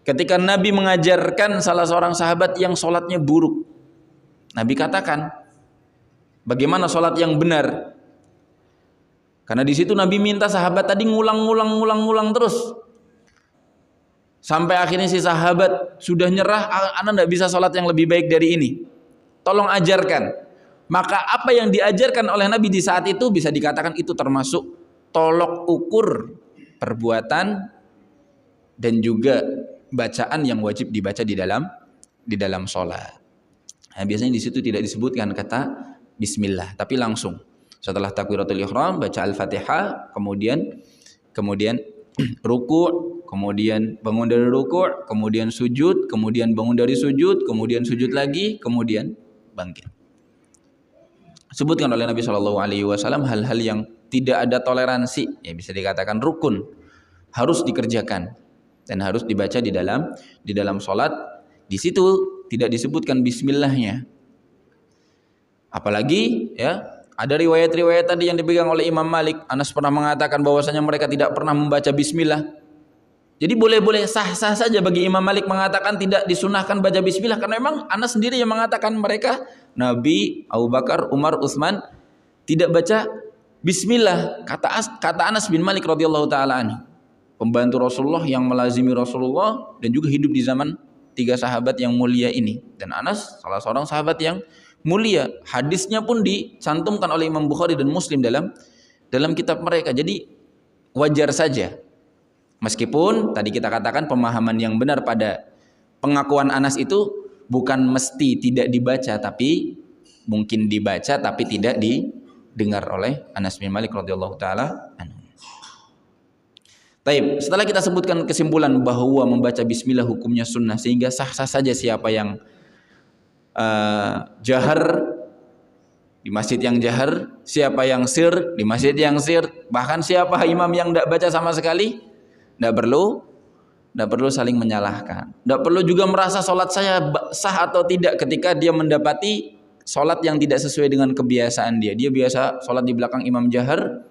ketika Nabi mengajarkan salah seorang sahabat yang salatnya buruk. Nabi katakan, bagaimana salat yang benar? Karena di situ Nabi minta sahabat tadi ngulang terus. Sampai akhirnya si sahabat sudah nyerah, ana tidak bisa sholat yang lebih baik dari ini. Tolong ajarkan. Maka apa yang diajarkan oleh Nabi di saat itu bisa dikatakan itu termasuk tolok ukur perbuatan dan juga bacaan yang wajib dibaca di dalam sholat. Nah, biasanya di situ tidak disebutkan kata bismillah, tapi langsung setelah takbiratul ihram baca al-fatihah, kemudian ruku', kemudian bangun dari ruku', kemudian sujud, kemudian bangun dari sujud, kemudian sujud lagi, kemudian bangkit. Sebutkan oleh Nabi SAW hal-hal yang tidak ada toleransi, ya bisa dikatakan rukun, harus dikerjakan dan harus dibaca di dalam sholat. Di situ tidak disebutkan bismillahnya. Apalagi ya, ada riwayat-riwayat tadi yang dipegang oleh Imam Malik. Anas pernah mengatakan bahwasanya mereka tidak pernah membaca bismillah. Jadi boleh-boleh sah-sah saja bagi Imam Malik mengatakan tidak disunahkan baca bismillah, karena memang Anas sendiri yang mengatakan mereka, Nabi, Abu Bakar, Umar, Utsman tidak baca bismillah. Kata Anas bin Malik radhiyallahu taala anhu, pembantu Rasulullah yang melazimi Rasulullah dan juga hidup di zaman tiga sahabat yang mulia ini. Dan Anas salah seorang sahabat yang mulia, hadisnya pun dicantumkan oleh Imam Bukhari dan Muslim dalam kitab mereka. Jadi wajar saja, meskipun tadi kita katakan pemahaman yang benar pada pengakuan Anas itu bukan mesti tidak dibaca, tapi mungkin dibaca tapi tidak didengar oleh Anas bin Malik radhiyallahu taala anhu. Baik, setelah kita sebutkan kesimpulan bahwa membaca bismillah hukumnya sunnah, sehingga sah-sah saja siapa yang jahar di masjid yang jahar, siapa yang sir di masjid yang sir, bahkan siapa imam yang tidak baca sama sekali, tidak perlu saling menyalahkan, tidak perlu juga merasa sholat saya sah atau tidak ketika dia mendapati sholat yang tidak sesuai dengan kebiasaan dia. Dia biasa sholat di belakang imam jahar,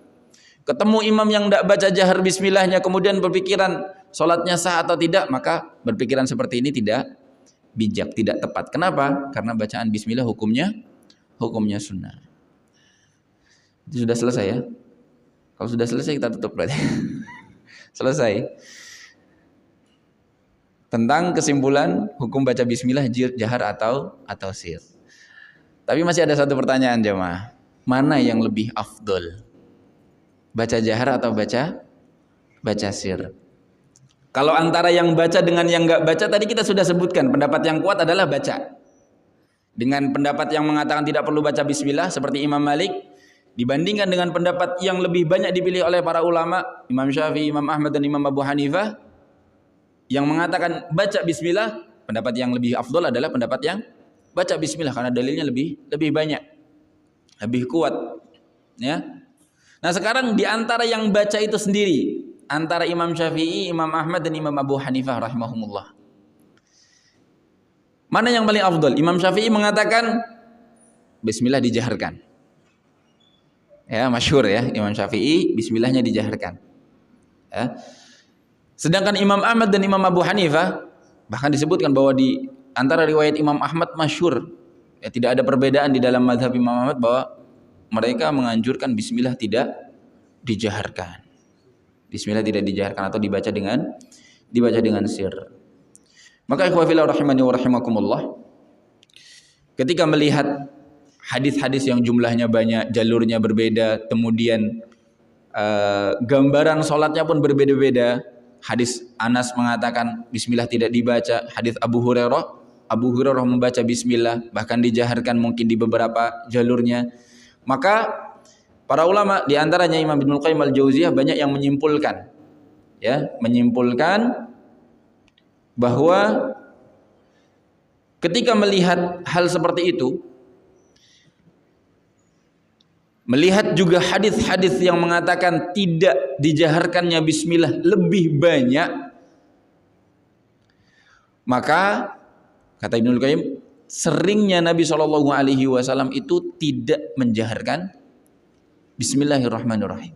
ketemu imam yang tidak baca jahar bismillahnya, kemudian berpikiran sholatnya sah atau tidak, maka berpikiran seperti ini tidak bijak, tidak tepat. Kenapa? Karena bacaan bismillah hukumnya sunnah. Itu sudah selesai ya? Kalau sudah selesai kita tutup berarti. Selesai. Tentang kesimpulan hukum baca bismillah jahar atau sir. Tapi masih ada satu pertanyaan jemaah. Mana yang lebih afdol? Baca jahar atau baca sir? Kalau antara yang baca dengan yang enggak baca tadi kita sudah sebutkan, pendapat yang kuat adalah baca. Dengan pendapat yang mengatakan tidak perlu baca bismillah seperti Imam Malik, dibandingkan dengan pendapat yang lebih banyak dipilih oleh para ulama, Imam Syafi'i, Imam Ahmad dan Imam Abu Hanifah, yang mengatakan baca bismillah, pendapat yang lebih afdol adalah pendapat yang baca bismillah karena dalilnya lebih banyak, lebih kuat, ya. Nah, sekarang di antara yang baca itu sendiri, antara Imam Syafi'i, Imam Ahmad dan Imam Abu Hanifah rahimahumullah, mana yang paling afdol? Imam Syafi'i mengatakan bismillah dijaharkan. Ya, masyhur ya, Imam Syafi'i bismillahnya dijaharkan. Ya. Sedangkan Imam Ahmad dan Imam Abu Hanifah bahkan disebutkan bahwa di antara riwayat Imam Ahmad masyhur, ya, tidak ada perbedaan di dalam mazhab Imam Ahmad bahwa mereka menganjurkan bismillah tidak dijaharkan. Bismillah tidak dijaharkan atau dibaca dengan sir. Maka ikhwah fillah rahimani wa rahimakumullah, ketika melihat hadis-hadis yang jumlahnya banyak, jalurnya berbeda, kemudian gambaran sholatnya pun berbeda-beda. Hadis Anas mengatakan bismillah tidak dibaca, hadis Abu Hurairah membaca bismillah, bahkan dijaharkan mungkin di beberapa jalurnya. Maka para ulama di antaranya Imam Ibnul Qayyim al-Jauziyah banyak yang menyimpulkan, ya, bahwa ketika melihat hal seperti itu, melihat juga hadis-hadis yang mengatakan tidak dijaharkannya bismillah lebih banyak, maka kata Ibnul Qayyim, seringnya Nabi SAW itu tidak menjaharkan bismillahirrahmanirrahim.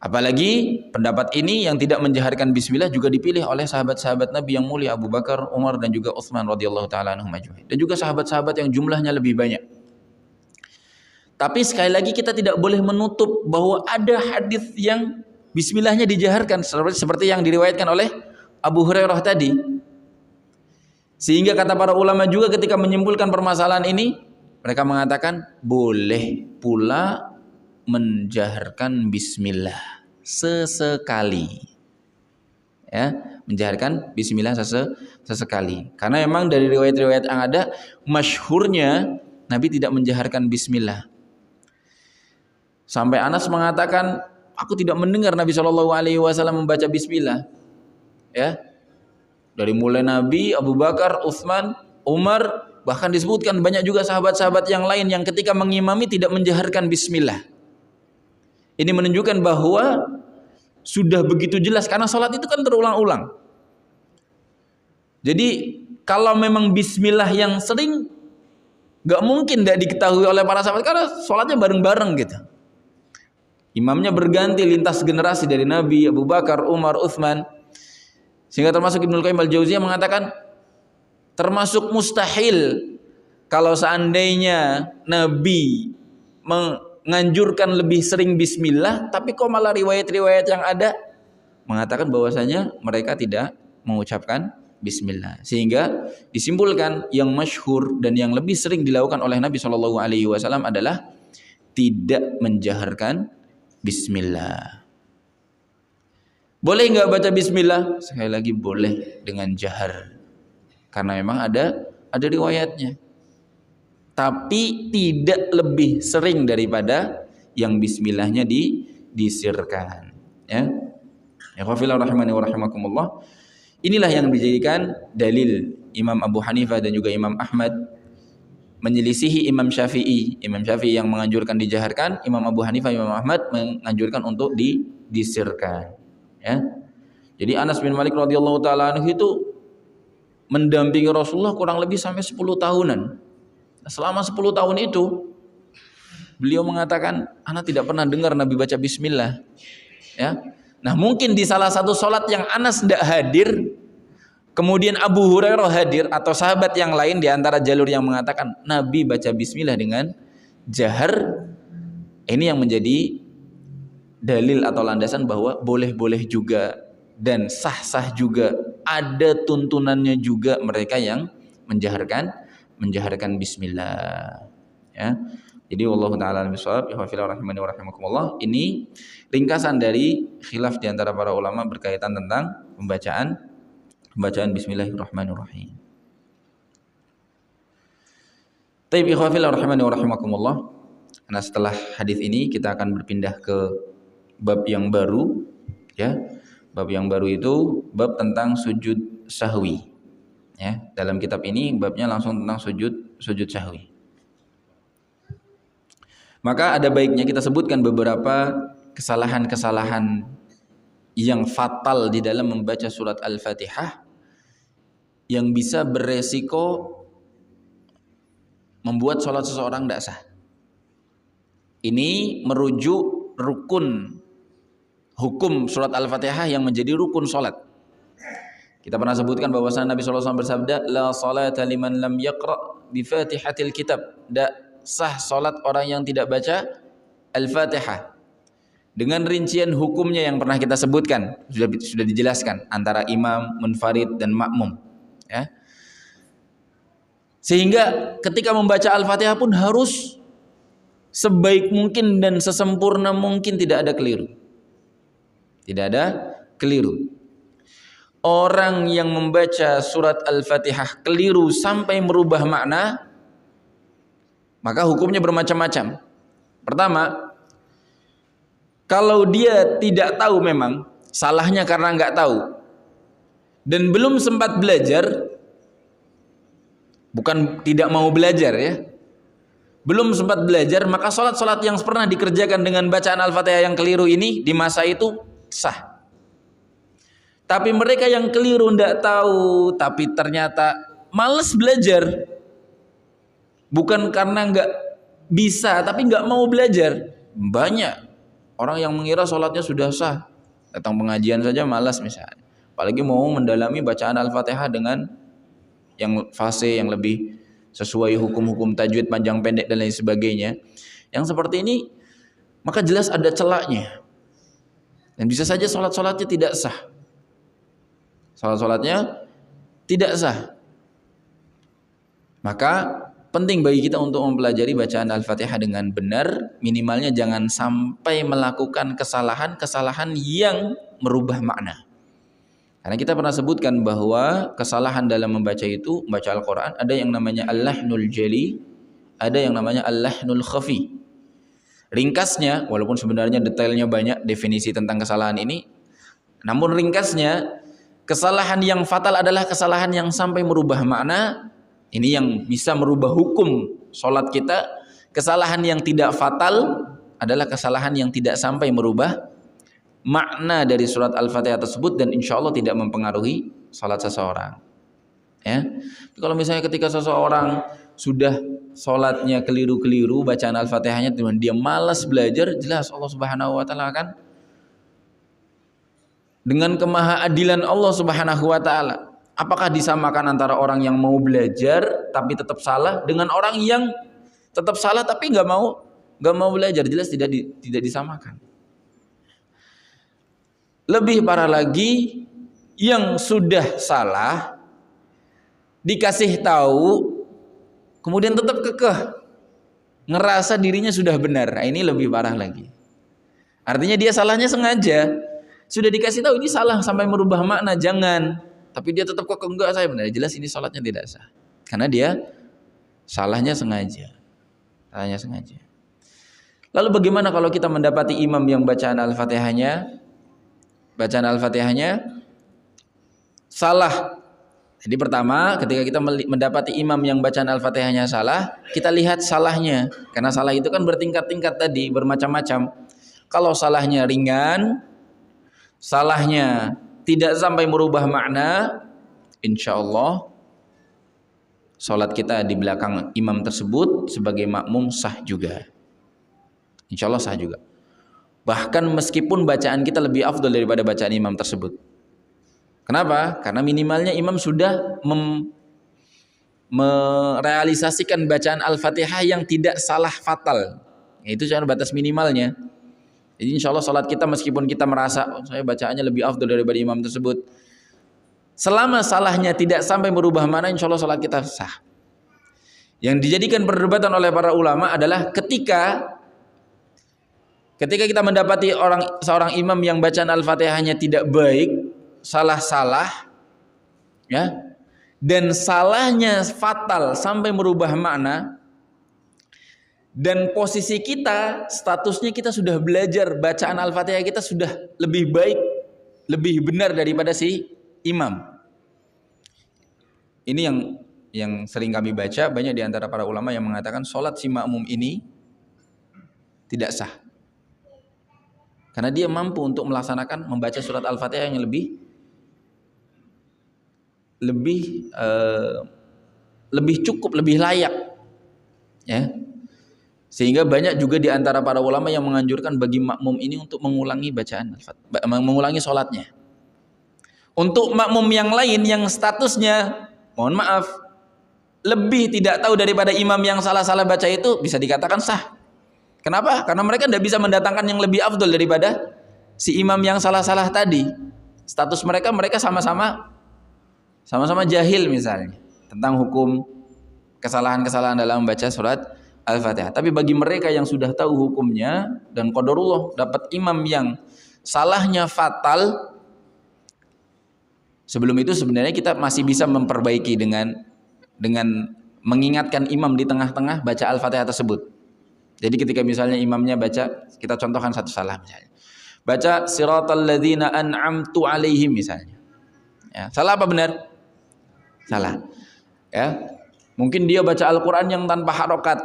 Apalagi pendapat ini yang tidak menjaharkan bismillah juga dipilih oleh sahabat-sahabat Nabi yang mulia, Abu Bakar, Umar dan juga Utsman radhiyallahu taala anhum ajmain, dan juga sahabat-sahabat yang jumlahnya lebih banyak. Tapi sekali lagi kita tidak boleh menutup bahwa ada hadis yang bismillahnya dijaharkan seperti yang diriwayatkan oleh Abu Hurairah tadi. Sehingga kata para ulama juga ketika menyimpulkan permasalahan ini, mereka mengatakan boleh pula menjaharkan bismillah sesekali, ya, menjaharkan bismillah sesekali, karena memang dari riwayat-riwayat yang ada masyhurnya Nabi tidak menjaharkan bismillah. Sampai Anas mengatakan, aku tidak mendengar Nabi SAW membaca bismillah, ya, dari mulai Nabi, Abu Bakar, Utsman, Umar, bahkan disebutkan banyak juga sahabat-sahabat yang lain yang ketika mengimami tidak menjaharkan bismillah. Ini menunjukkan bahwa sudah begitu jelas, karena sholat itu kan terulang-ulang. Jadi kalau memang bismillah yang sering, gak mungkin tidak diketahui oleh para sahabat, karena sholatnya bareng-bareng gitu. Imamnya berganti lintas generasi dari Nabi, Abu Bakar, Umar, Utsman. Sehingga termasuk Ibnul Qayyim al-Jauziyah mengatakan, termasuk mustahil kalau seandainya Nabi menganjurkan lebih sering bismillah, tapi kok malah riwayat-riwayat yang ada mengatakan bahwasanya mereka tidak mengucapkan bismillah. Sehingga disimpulkan yang masyhur dan yang lebih sering dilakukan oleh Nabi SAW adalah tidak menjaharkan bismillah. Boleh nggak baca bismillah? Sekali lagi boleh dengan jahar, karena memang ada riwayatnya. Tapi tidak lebih sering daripada yang bismillahnya disirkan, ya. Ya khafillah rahimani wa rahimakumullah. Inilah yang dijadikan dalil Imam Abu Hanifah dan juga Imam Ahmad menyelisihi Imam Syafi'i. Imam Syafi'i yang menganjurkan dijaharkan, Imam Abu Hanifah, Imam Ahmad menganjurkan untuk disirkan, ya. Jadi Anas bin Malik radhiyallahu taala anhu itu mendampingi Rasulullah kurang lebih sampai 10 tahunan. Selama 10 tahun itu beliau mengatakan, Anas tidak pernah dengar Nabi baca bismillah, ya. Nah, mungkin di salah satu sholat yang Anas tidak hadir, kemudian Abu Hurairah hadir atau sahabat yang lain di antara jalur yang mengatakan Nabi baca bismillah dengan jahar, ini yang menjadi dalil atau landasan bahwa boleh-boleh juga dan sah-sah juga, ada tuntunannya juga mereka yang menjaharkan bismillah, ya. Jadi wallahu taala alam bisawab. Ikhwafillah rahimani wa rahimakumullah. Ini ringkasan dari khilaf di antara para ulama berkaitan tentang pembacaan bismillahirrahmanirrahim. Taib ikhwafillah rahimani wa rahimakumullah. Nah, setelah hadis ini kita akan berpindah ke bab yang baru, ya. Bab yang baru itu bab tentang sujud sahwi. Ya, dalam kitab ini babnya langsung tentang sujud sahwi. Maka ada baiknya kita sebutkan beberapa kesalahan-kesalahan yang fatal di dalam membaca surat Al-Fatihah yang bisa beresiko membuat sholat seseorang tidak sah. Ini merujuk rukun hukum surat Al-Fatihah yang menjadi rukun sholat. Kita pernah sebutkan bahwasanya Nabi SAW bersabda, la salata liman lam yaqra bi fatihatil kitab. Tidak sah sholat orang yang tidak baca Al-Fatihah. Dengan rincian hukumnya yang pernah kita sebutkan, sudah dijelaskan antara imam, munfarid dan makmum, ya. Sehingga ketika membaca Al-Fatihah pun harus sebaik mungkin dan sesempurna mungkin, tidak ada keliru. Tidak ada keliru. Orang yang membaca surat Al-Fatihah keliru sampai merubah makna, maka hukumnya bermacam-macam. Pertama, kalau dia tidak tahu, memang salahnya karena nggak tahu dan belum sempat belajar, bukan tidak mau belajar ya, belum sempat belajar, maka sholat-sholat yang pernah dikerjakan dengan bacaan Al-Fatihah yang keliru ini di masa itu sah. Tapi mereka yang keliru tidak tahu, tapi ternyata males belajar, bukan karena nggak bisa, tapi nggak mau belajar. Banyak orang yang mengira sholatnya sudah sah, datang pengajian saja malas misalnya, apalagi mau mendalami bacaan Al-Fatihah dengan yang fase yang lebih sesuai hukum-hukum tajwid panjang pendek dan lain sebagainya. Yang seperti ini maka jelas ada celaknya dan bisa saja sholat-sholatnya tidak sah. Sholat-sholatnya tidak sah. Maka penting bagi kita untuk mempelajari bacaan Al-Fatihah dengan benar, minimalnya jangan sampai melakukan kesalahan-kesalahan yang merubah makna. Karena kita pernah sebutkan bahwa kesalahan dalam membaca itu, membaca Al-Quran, ada yang namanya al-lahnul jali, ada yang namanya al-lahnul khafi. Ringkasnya, walaupun sebenarnya detailnya banyak definisi tentang kesalahan ini, namun ringkasnya, kesalahan yang fatal adalah kesalahan yang sampai merubah makna. Ini yang bisa merubah hukum sholat kita. Kesalahan yang tidak fatal adalah kesalahan yang tidak sampai merubah makna dari surat Al-Fatihah tersebut dan insya Allah tidak mempengaruhi sholat seseorang. Ya, kalau misalnya ketika seseorang sudah sholatnya keliru-keliru, bacaan Al-Fatihahnya dia malas belajar, jelas Allah Subhanahu Wa Taala akan dengan kemahaadilan Allah Subhanahu Wa Taala. Apakah disamakan antara orang yang mau belajar tapi tetap salah dengan orang yang tetap salah tapi nggak mau belajar? Jelas tidak disamakan. Lebih parah lagi, yang sudah salah dikasih tahu kemudian tetap kekeh ngerasa dirinya sudah benar. Nah, ini lebih parah lagi. Artinya dia salahnya sengaja. Sudah dikasih tahu ini salah sampai merubah makna, jangan. Tapi dia tetap kok enggak, saya benar. Jelas ini salatnya tidak sah. Karena dia salahnya sengaja. Salahnya sengaja. Lalu bagaimana kalau kita mendapati imam yang bacaan Al-Fatihahnya salah? Jadi pertama, ketika kita mendapati imam yang bacaan Al-Fatihahnya salah, kita lihat salahnya. Karena salah itu kan bertingkat-tingkat tadi, bermacam-macam. Kalau salahnya ringan, salahnya tidak sampai merubah makna, insya Allah sholat kita di belakang imam tersebut sebagai makmum sah juga. Insya Allah sah juga. Bahkan meskipun bacaan kita lebih afdal daripada bacaan imam tersebut. Kenapa? Karena minimalnya imam sudah merealisasikan bacaan Al-Fatihah yang tidak salah fatal. Itu cara batas minimalnya. Jadi insya Allah salat kita meskipun kita merasa saya bacaannya lebih afdal daripada imam tersebut, selama salahnya tidak sampai merubah makna, insya Allah salat kita sah. Yang dijadikan perdebatan oleh para ulama adalah ketika kita mendapati seorang imam yang bacaan Al-Fatihahnya tidak baik, salah-salah, ya, dan salahnya fatal sampai merubah makna, dan posisi kita, statusnya kita sudah belajar bacaan Al-Fatihah kita sudah lebih baik, lebih benar daripada si imam. Ini yang sering kami baca, banyak di antara para ulama yang mengatakan sholat si makmum ini tidak sah. Karena dia mampu untuk melaksanakan membaca surat Al-Fatihah yang lebih cukup, lebih layak, ya. Sehingga banyak juga di antara para ulama yang menganjurkan bagi makmum ini untuk mengulangi bacaan Al-Fatihah, mengulangi sholatnya. Untuk makmum yang lain yang statusnya, mohon maaf, lebih tidak tahu daripada imam yang salah-salah baca itu, bisa dikatakan sah. Kenapa? Karena mereka tidak bisa mendatangkan yang lebih afdol daripada si imam yang salah-salah tadi. Status mereka sama-sama jahil misalnya tentang hukum kesalahan-kesalahan dalam membaca surat Al-Fatihah. Tapi bagi mereka yang sudah tahu hukumnya dan qadarullah dapat imam yang salahnya fatal, sebelum itu sebenarnya kita masih bisa memperbaiki dengan mengingatkan imam di tengah-tengah baca Al-Fatihah tersebut. Jadi ketika misalnya imamnya baca, kita contohkan satu salah misalnya. Baca siratal ladzina an'amtu alaihim misalnya. Ya, salah apa benar? Salah. Ya. Mungkin dia baca Al-Qur'an yang tanpa harokat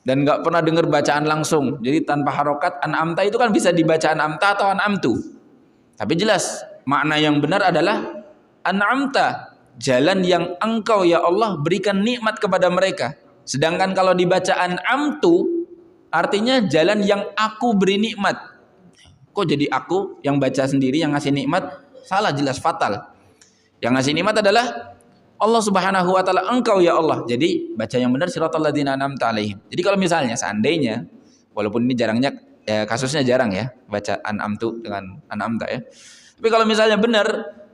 dan enggak pernah dengar bacaan langsung. Jadi tanpa harokat, an'amta itu kan bisa dibaca an'amta atau an'amtu. Tapi jelas makna yang benar adalah an'amta, jalan yang engkau ya Allah berikan nikmat kepada mereka. Sedangkan kalau dibaca an'amtu, artinya jalan yang aku beri nikmat. Kok jadi aku yang baca sendiri yang ngasih nikmat? Salah, jelas fatal. Yang ngasih nikmat adalah Allah Subhanahu wa taala, engkau ya Allah. Jadi baca yang benar siratal ladzina an'amta alaihim. Jadi kalau misalnya seandainya, walaupun ini jarangnya kasusnya jarang ya baca an'amtu dengan an'amta ya. Tapi kalau misalnya benar,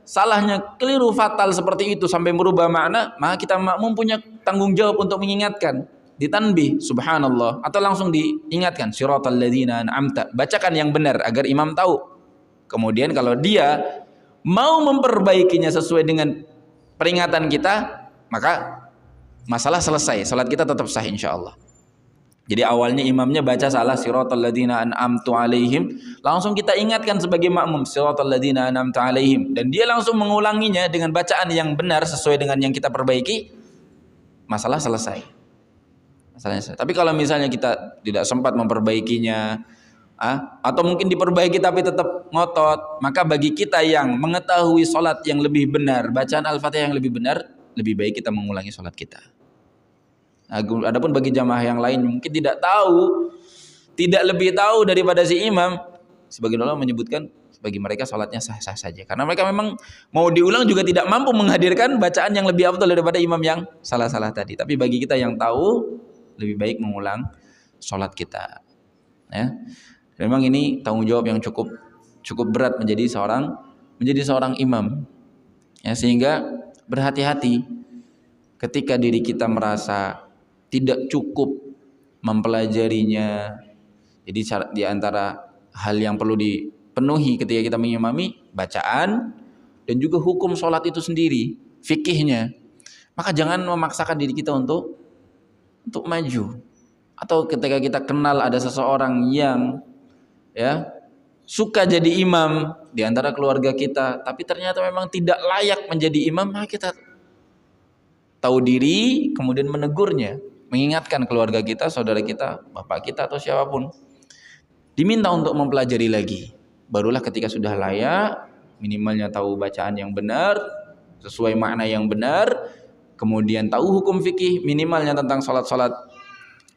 salahnya keliru fatal seperti itu sampai merubah makna, maka kita makmum punya tanggung jawab untuk mengingatkan. Ditanbih subhanallah atau langsung diingatkan siratal ladzina an'amta, bacakan yang benar agar imam tahu. Kemudian kalau dia mau memperbaikinya sesuai dengan peringatan kita, maka masalah selesai, salat kita tetap sah insyaallah. Jadi awalnya imamnya baca salah siratal ladzina an'amtu alaihim, langsung kita ingatkan sebagai makmum siratal ladzina an'amtu alaihim, dan dia langsung mengulanginya dengan bacaan yang benar sesuai dengan yang kita perbaiki, masalah selesai. Tapi kalau misalnya kita tidak sempat memperbaikinya, atau mungkin diperbaiki tapi tetap ngotot, maka bagi kita yang mengetahui sholat yang lebih benar, bacaan Al-Fatihah yang lebih benar, lebih baik kita mengulangi sholat kita. Adapun bagi jamaah yang lain mungkin tidak lebih tahu daripada si imam, sebagian ulama menyebutkan bagi mereka sholatnya sah-sah saja, karena mereka memang mau diulang juga tidak mampu menghadirkan bacaan yang lebih afdal daripada imam yang salah-salah tadi. Tapi bagi kita yang tahu, lebih baik mengulang sholat kita, ya. Memang ini tanggung jawab yang cukup berat menjadi seorang imam, ya, sehingga berhati-hati ketika diri kita merasa tidak cukup mempelajarinya. Jadi di antara hal yang perlu dipenuhi ketika kita mengimami, bacaan dan juga hukum sholat itu sendiri, fikihnya. Maka jangan memaksakan diri kita untuk maju. Atau ketika kita kenal ada seseorang yang suka jadi imam di antara keluarga kita, tapi ternyata memang tidak layak menjadi imam, maka kita tahu diri, kemudian menegurnya, mengingatkan keluarga kita, saudara kita, bapak kita atau siapapun, diminta untuk mempelajari lagi. Barulah ketika sudah layak, minimalnya tahu bacaan yang benar, sesuai makna yang benar, kemudian tahu hukum fikih minimalnya tentang sholat-sholat,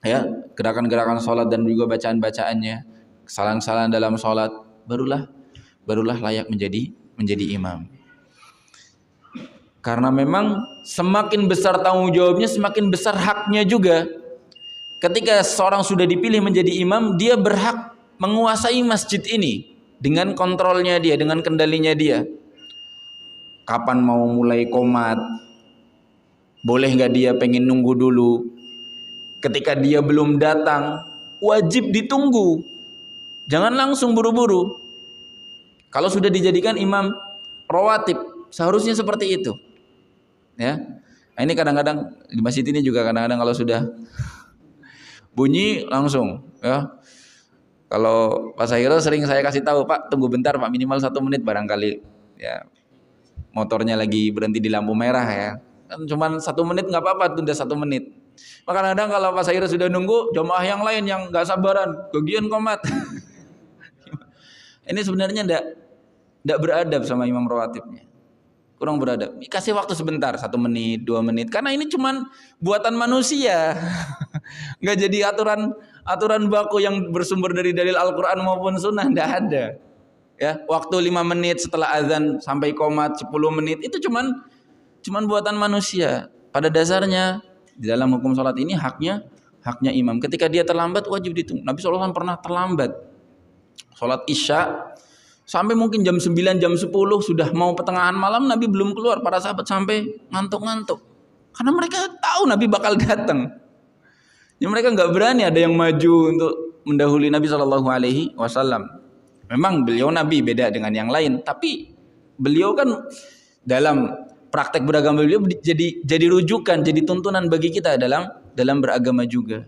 ya, gerakan-gerakan sholat dan juga bacaan-bacaannya, kesalahan-kesalahan dalam sholat, barulah layak menjadi imam. Karena memang semakin besar tanggung jawabnya, semakin besar haknya juga. Ketika seorang sudah dipilih menjadi imam, dia berhak menguasai masjid ini dengan kontrolnya dia, dengan kendalinya dia. Kapan mau mulai qomat, boleh nggak dia pengen nunggu dulu Ketika dia belum datang, wajib ditunggu. Jangan langsung buru-buru. Kalau sudah dijadikan imam rawatib, seharusnya seperti itu. Ya. Nah, ini kadang-kadang di masjid ini juga kadang-kadang kalau sudah bunyi langsung, ya. Kalau Pak Sahiro sering saya kasih tahu, Pak tunggu bentar Pak, minimal 1 menit barangkali, ya. Motornya lagi berhenti di lampu merah ya. Kan cuman 1 menit nggak apa-apa, tunda 1 menit. Maka kadang-kadang kalau Pak Sahiro sudah nunggu, jamaah yang lain yang nggak sabaran, kegian komat. Ini sebenarnya ndak beradab sama imam rawatibnya. Kurang beradab. Kasih waktu sebentar, 1 menit, 2 menit. Karena ini cuman buatan manusia. Nggak jadi aturan baku yang bersumber dari dalil Al-Quran maupun Sunnah, ndak ada. Ya, waktu 5 menit setelah azan sampai qomat 10 menit itu cuman buatan manusia. Pada dasarnya di dalam hukum sholat ini haknya imam. Ketika dia terlambat wajib ditunggu. Nabi SAW pernah terlambat sholat isya sampai mungkin jam 9, jam 10 sudah mau pertengahan malam Nabi belum keluar. Para sahabat sampai ngantuk-ngantuk karena mereka tahu Nabi bakal datang. Ya, mereka nggak berani ada yang maju untuk mendahului Nabi SAW. Memang beliau Nabi beda dengan yang lain, tapi beliau kan dalam praktek beragama beliau jadi rujukan, jadi tuntunan bagi kita dalam beragama juga.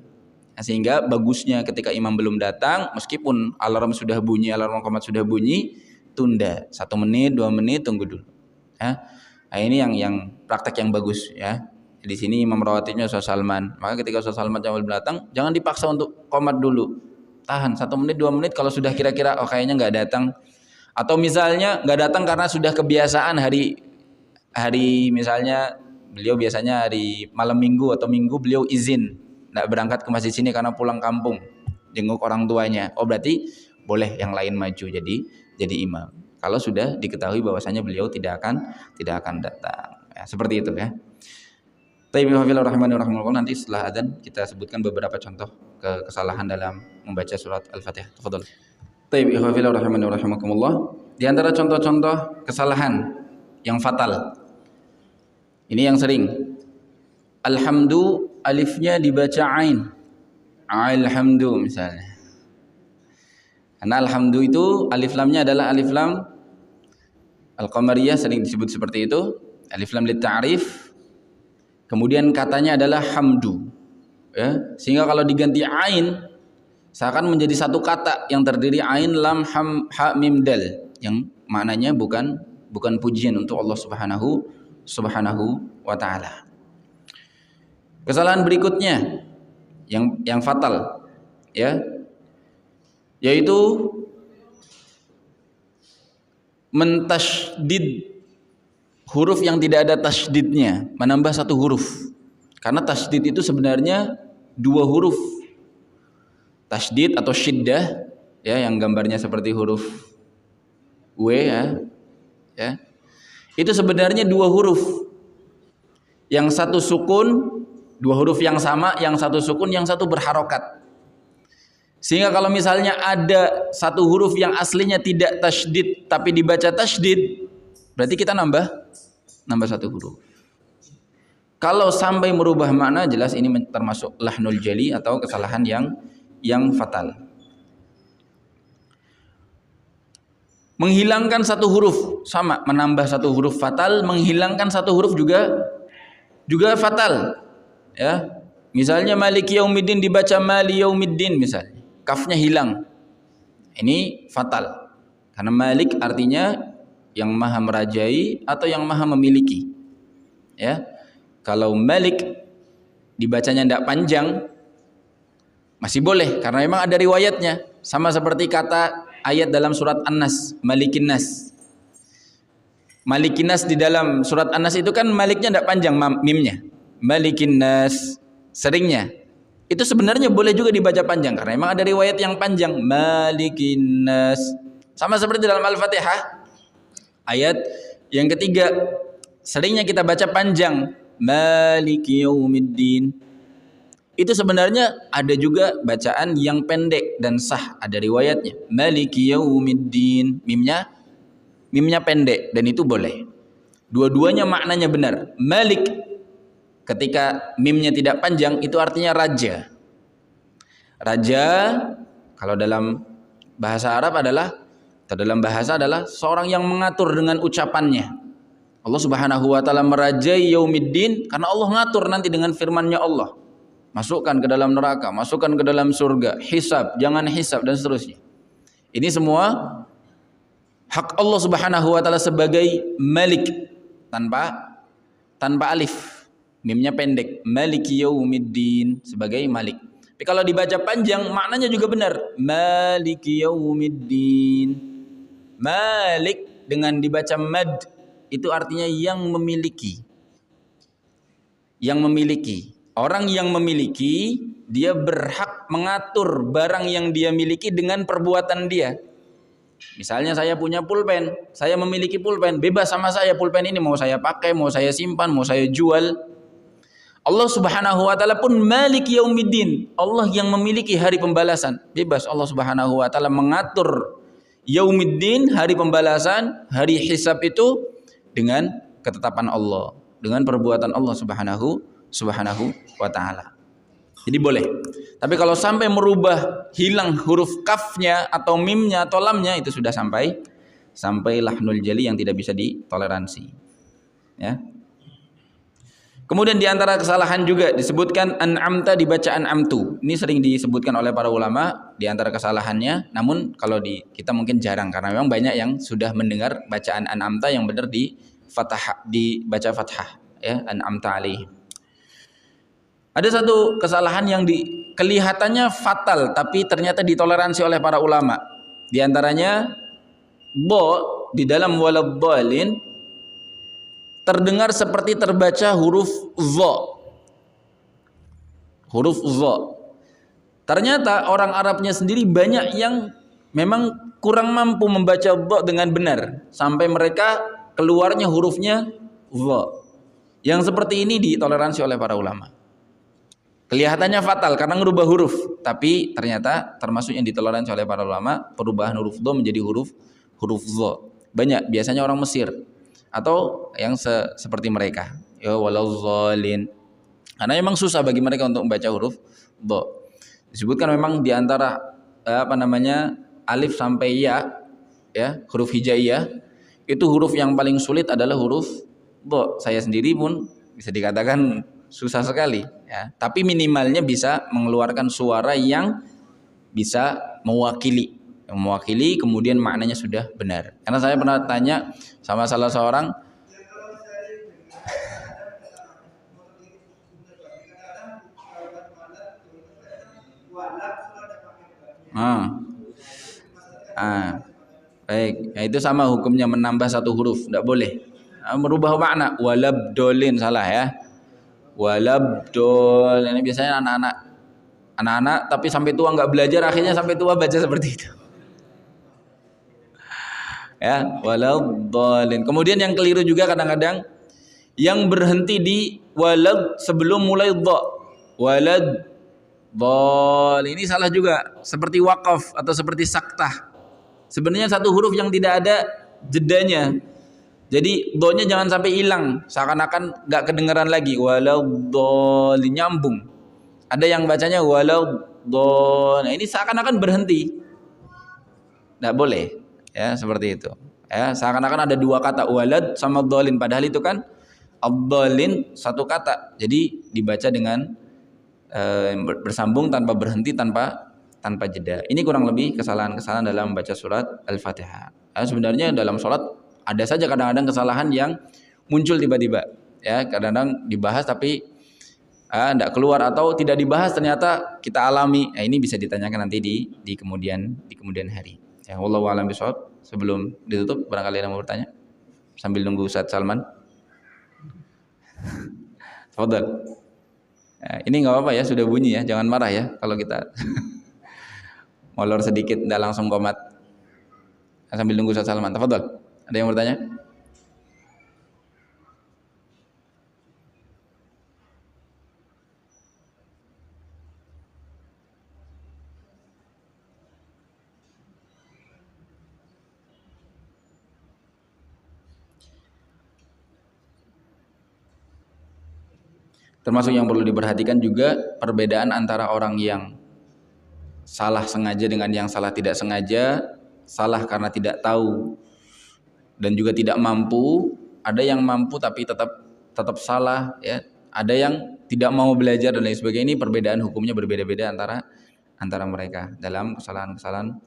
Nah, sehingga bagusnya ketika imam belum datang, meskipun alarm sudah bunyi, alarm qomat sudah bunyi, tunda 1 menit, 2 menit, tunggu dulu. Ya. Nah, ini yang praktek yang bagus ya. Di sini imam rawatibnya Ustaz Salman. Maka ketika Ustaz Salman belum datang, jangan dipaksa untuk qomat dulu. Tahan 1 menit, 2 menit. Kalau sudah kira-kira kayaknya nggak datang, atau misalnya nggak datang karena sudah kebiasaan hari misalnya beliau biasanya hari malam minggu atau minggu beliau izin nggak berangkat ke masjid sini karena pulang kampung jenguk orang tuanya. Berarti boleh yang lain maju jadi imam. Kalau sudah diketahui bahwasanya beliau tidak akan datang. Ya, seperti itu ya. Nanti setelah adzan kita sebutkan beberapa contoh kesalahan dalam membaca surat Al-Fatihah. Tafadhol. Di antara contoh-contoh kesalahan yang fatal. Ini yang sering. Alhamdu alifnya dibaca ain. Alhamdu misalnya. Karena alhamdu itu alif lamnya adalah alif lam al-qamariyah, sering disebut seperti itu. Alif lam lit ta'rif. Kemudian katanya adalah hamdu, ya, sehingga kalau diganti ain seakan menjadi satu kata yang terdiri ain lam ham ha mim dal, yang maknanya bukan pujian untuk Allah Subhanahu wa taala. Kesalahan berikutnya yang fatal ya, yaitu mentasydid huruf yang tidak ada tasydidnya, menambah 1 huruf. Karena tasydid itu sebenarnya 2 huruf. Tasydid atau syiddah ya, yang gambarnya seperti huruf W ya. Itu sebenarnya 2 huruf. Yang satu sukun, 2 huruf yang sama, yang satu sukun, yang satu berharokat. Sehingga kalau misalnya ada 1 huruf yang aslinya tidak tasydid tapi dibaca tasydid, berarti kita nambah 1 huruf. Kalau sampai merubah makna, jelas ini termasuk lahnul jali atau kesalahan yang fatal. Menghilangkan 1 huruf sama, menambah 1 huruf fatal, menghilangkan 1 huruf juga fatal. Ya. Misalnya maliki yaumiddin dibaca mali yaumiddin misalnya. Kafnya hilang. Ini fatal. Karena malik artinya yang maha merajai atau yang maha memiliki. Ya. Kalau malik dibacanya tidak panjang masih boleh karena memang ada riwayatnya, sama seperti kata ayat dalam surat An-Nas, Malikin Nas. Malikin Nas di dalam surat An-Nas itu kan maliknya tidak panjang mimnya. Malikin Nas seringnya. Itu sebenarnya boleh juga dibaca panjang karena memang ada riwayat yang panjang, Malikin Nas. Sama seperti dalam Al-Fatihah. Ayat yang ketiga seringnya kita baca panjang, Maliki yaumiddin. Itu sebenarnya ada juga bacaan yang pendek dan sah, ada riwayatnya, Maliki yaumiddin, mimnya pendek dan itu boleh. Dua-duanya maknanya benar. Malik Ketika mimnya tidak panjang itu artinya raja. Raja kalau dalam bahasa Arab adalah atau dalam bahasa adalah seorang yang mengatur dengan ucapannya. Allah Subhanahu wa taala merajai yaumiddin karena Allah ngatur nanti dengan firman-Nya Allah. Masukkan ke dalam neraka, masukkan ke dalam surga, hisab, jangan hisab dan seterusnya. Ini semua hak Allah Subhanahu wa taala sebagai Malik tanpa alif. Mimnya pendek, Maliki yaumiddin sebagai Malik. Tapi kalau dibaca panjang maknanya juga benar. Maliki yaumiddin. Malik dengan dibaca mad itu artinya yang memiliki. Yang memiliki. Orang yang memiliki dia berhak mengatur barang yang dia miliki dengan perbuatan dia. Misalnya saya punya pulpen, saya memiliki pulpen, bebas sama saya pulpen ini mau saya pakai, mau saya simpan, mau saya jual. Allah Subhanahu wa taala pun Malik Yaumiddin, Allah yang memiliki hari pembalasan. Bebas Allah Subhanahu wa taala mengatur Yaumiddin, hari pembalasan, hari hisab itu dengan ketetapan Allah, dengan perbuatan Allah Subhanahu wa taala. Jadi boleh. Tapi kalau sampai merubah hilang huruf kafnya atau mimnya atau lamnya itu sudah sampai lahnul jali yang tidak bisa ditoleransi. Ya. Kemudian di antara kesalahan juga disebutkan an'amta dibaca an'amtu. Ini sering disebutkan oleh para ulama di antara kesalahannya. Namun kalau kita mungkin jarang karena memang banyak yang sudah mendengar bacaan an'amta yang benar dibaca fathah ya, an'amta alaihim. Ada satu kesalahan yang kelihatannya fatal tapi ternyata ditoleransi oleh para ulama. Di antaranya di dalam waladhdallin terdengar seperti terbaca huruf dha. Huruf dha. Ternyata orang Arabnya sendiri banyak yang memang kurang mampu membaca dha dengan benar sampai mereka keluarnya hurufnya dha. Yang seperti ini ditoleransi oleh para ulama. Kelihatannya fatal karena merubah huruf, tapi ternyata termasuk yang ditoleransi oleh para ulama perubahan huruf dha menjadi huruf dha. Banyak biasanya orang Mesir atau yang seperti mereka ya waladzallin karena memang susah bagi mereka untuk membaca huruf dha. Disebutkan memang di antara alif sampai ya huruf hijaiyah itu huruf yang paling sulit adalah huruf dha. Saya sendiri pun bisa dikatakan susah sekali ya, tapi minimalnya bisa mengeluarkan suara yang bisa mewakili kemudian maknanya sudah benar. Karena saya pernah tanya sama salah seorang baik, ya itu sama hukumnya menambah satu huruf, tidak boleh merubah makna. Walabdolin salah ya, walabdol ini biasanya anak-anak tapi sampai tua nggak belajar akhirnya sampai tua baca seperti itu. Ya, waladhdallin. Kemudian yang keliru juga kadang-kadang yang berhenti di walad sebelum mulai dha. Walad dhal ini salah juga, seperti waqaf atau seperti saktah. Sebenarnya satu huruf yang tidak ada jedanya. Jadi dha-nya jangan sampai hilang, seakan-akan enggak kedengaran lagi. Waladhdallin nyambung. Ada yang bacanya waladhdallin. Nah, ini seakan-akan berhenti. Enggak boleh. Ya seperti itu ya, seakan-akan ada dua kata walad sama dhalin padahal itu kan ad-dhalin satu kata, jadi dibaca dengan bersambung tanpa berhenti tanpa jeda. Ini kurang lebih kesalahan-kesalahan dalam membaca surat Al-Fatihah. Sebenarnya dalam sholat ada saja kadang-kadang kesalahan yang muncul tiba-tiba ya, kadang-kadang dibahas tapi tidak keluar atau tidak dibahas ternyata kita alami. Ini bisa ditanyakan nanti di kemudian hari. Ya, wallahu a'lam bishawab. Sebelum ditutup, barangkali ada yang mau bertanya sambil nunggu Ustaz Salman. Fadhal. Ya, ini nggak apa-apa ya, sudah bunyi ya, jangan marah ya kalau kita molor sedikit, tidak langsung komat. Sambil nunggu Ustaz Salman. Tafadhal. Ada yang bertanya? Termasuk yang perlu diperhatikan juga perbedaan antara orang yang salah sengaja dengan yang salah tidak sengaja, salah karena tidak tahu dan juga tidak mampu. Ada yang mampu tapi tetap salah, ya. Ada yang tidak mau belajar dan lain sebagainya. Ini perbedaan hukumnya berbeda-beda antara mereka dalam kesalahan-kesalahan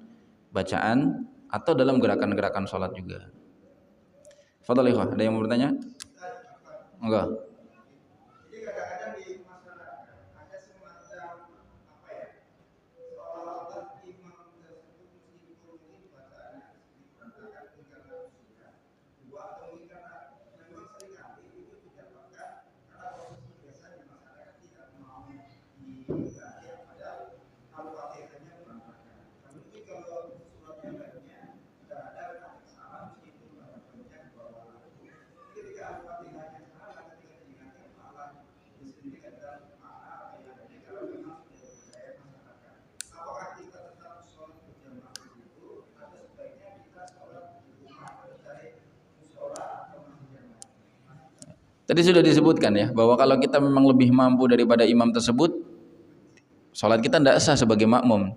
bacaan atau dalam gerakan-gerakan sholat juga. Fadhal ikhwah, ada yang mau bertanya? Enggak. Tadi sudah disebutkan ya, bahwa kalau kita memang lebih mampu daripada imam tersebut, sholat kita tidak sah sebagai makmum.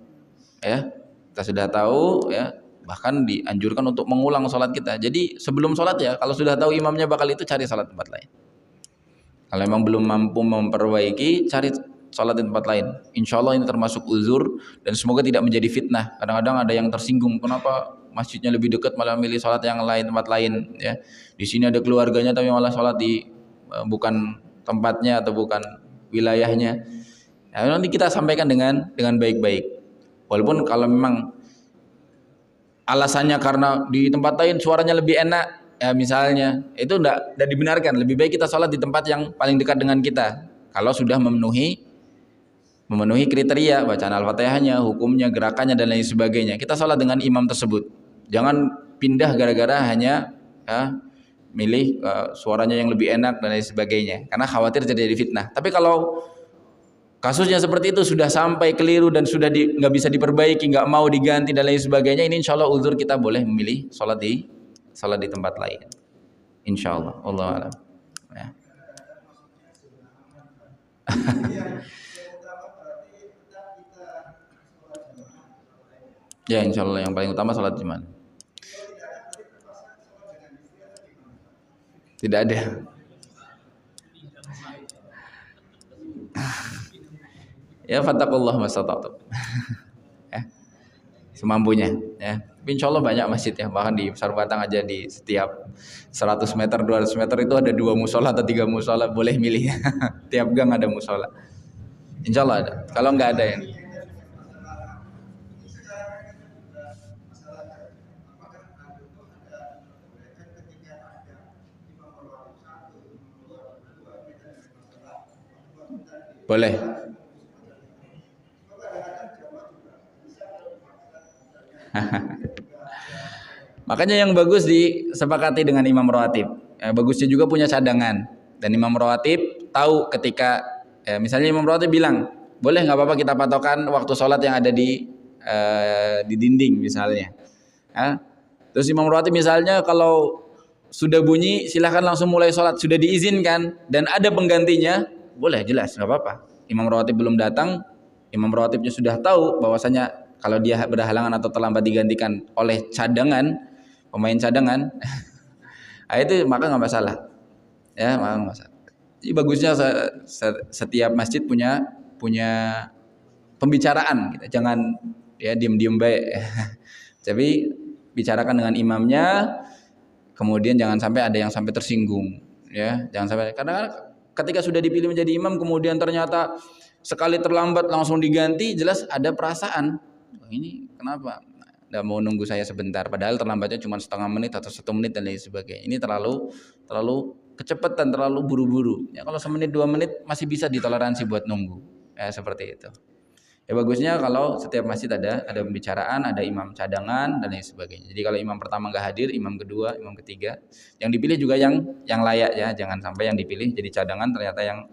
Ya, kita sudah tahu ya, bahkan dianjurkan untuk mengulang sholat kita. Jadi sebelum sholat ya, kalau sudah tahu imamnya bakal itu, cari sholat tempat lain. Kalau memang belum mampu memperbaiki, cari sholat di tempat lain. Insya Allah ini termasuk uzur dan semoga tidak menjadi fitnah. Kadang-kadang ada yang tersinggung, kenapa masjidnya lebih dekat malah milih sholat yang lain, tempat lain. Ya, di sini ada keluarganya tapi malah sholat di bukan tempatnya atau bukan wilayahnya. Nah, nanti kita sampaikan dengan baik-baik. Walaupun kalau memang alasannya karena di tempat lain suaranya lebih enak, ya misalnya, itu enggak dibenarkan. Lebih baik kita sholat di tempat yang paling dekat dengan kita. Kalau sudah memenuhi kriteria bacaan Al-Fatihahnya, hukumnya, gerakannya dan lain sebagainya. Kita sholat dengan imam tersebut. Jangan pindah gara-gara hanya milih suaranya yang lebih enak dan lain sebagainya, karena khawatir terjadi fitnah. Tapi kalau kasusnya seperti itu, sudah sampai keliru dan sudah nggak bisa diperbaiki, nggak mau diganti dan lain sebagainya, ini insya Allah uzur, kita boleh memilih sholat di tempat lain. Insya Allah, Allah alam. Ya. Ya insya Allah yang paling utama sholat jemaah. Tidak ada. Ya fattakullah mastata'tum. Ya. Semampunya ya. Insya Allah banyak masjid ya, bahkan di Besar Batang aja di setiap 100 meter 200 meter itu ada 2 musola atau 3 musola, boleh milih. Tiap gang ada musola. Insya Allah ada. Kalau nggak ada ya. Boleh. Makanya yang bagus disepakati dengan imam rawatib. Bagusnya juga punya cadangan. Dan imam rawatib tahu ketika misalnya imam rawatib bilang, boleh nggak apa-apa kita patokan waktu sholat yang ada di dinding misalnya. Terus imam rawatib misalnya kalau sudah bunyi silahkan langsung mulai sholat, sudah diizinkan dan ada penggantinya, boleh, jelas nggak apa-apa. Imam rawatib belum datang, imam rawatibnya sudah tahu bahwasanya kalau dia berhalangan atau terlambat digantikan oleh pemain cadangan, itu maka nggak masalah. Ya, maka nggak masalah. Jadi bagusnya setiap masjid punya pembicaraan, gitu. Jangan ya diam-diam baik. Tapi bicarakan dengan imamnya, kemudian jangan sampai ada yang sampai tersinggung, ya. Jangan sampai, karena ketika sudah dipilih menjadi imam kemudian ternyata sekali terlambat langsung diganti, jelas ada perasaan, ini kenapa nggak mau nunggu saya sebentar, padahal terlambatnya cuma setengah menit atau 1 menit dan lain sebagainya. Ini terlalu kecepatan, terlalu buru-buru. Ya kalau 1 menit 2 menit masih bisa ditoleransi buat nunggu, ya seperti itu. Ya bagusnya kalau setiap masjid ada pembicaraan, ada imam cadangan dan lain sebagainya. Jadi kalau imam pertama nggak hadir, imam kedua, imam ketiga, yang dipilih juga yang layak ya. Jangan sampai yang dipilih jadi cadangan ternyata yang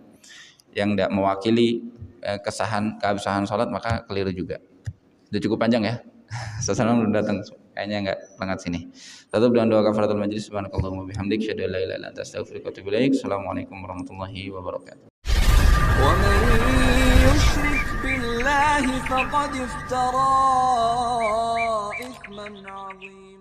tidak mewakili keabsahan sholat, maka keliru juga. Sudah cukup panjang ya. Sesalam belum datang, kayaknya nggak lengkap sini. Tutup dengan doa kafaratul majlis. Subhanakallahumma bihamdik, syada la ilaha illa anta astaghfiruka wa atubu ilaik. Assalamualaikum warahmatullahi wabarakatuh. ومن يشرك بالله فقد افترى إثما عظيما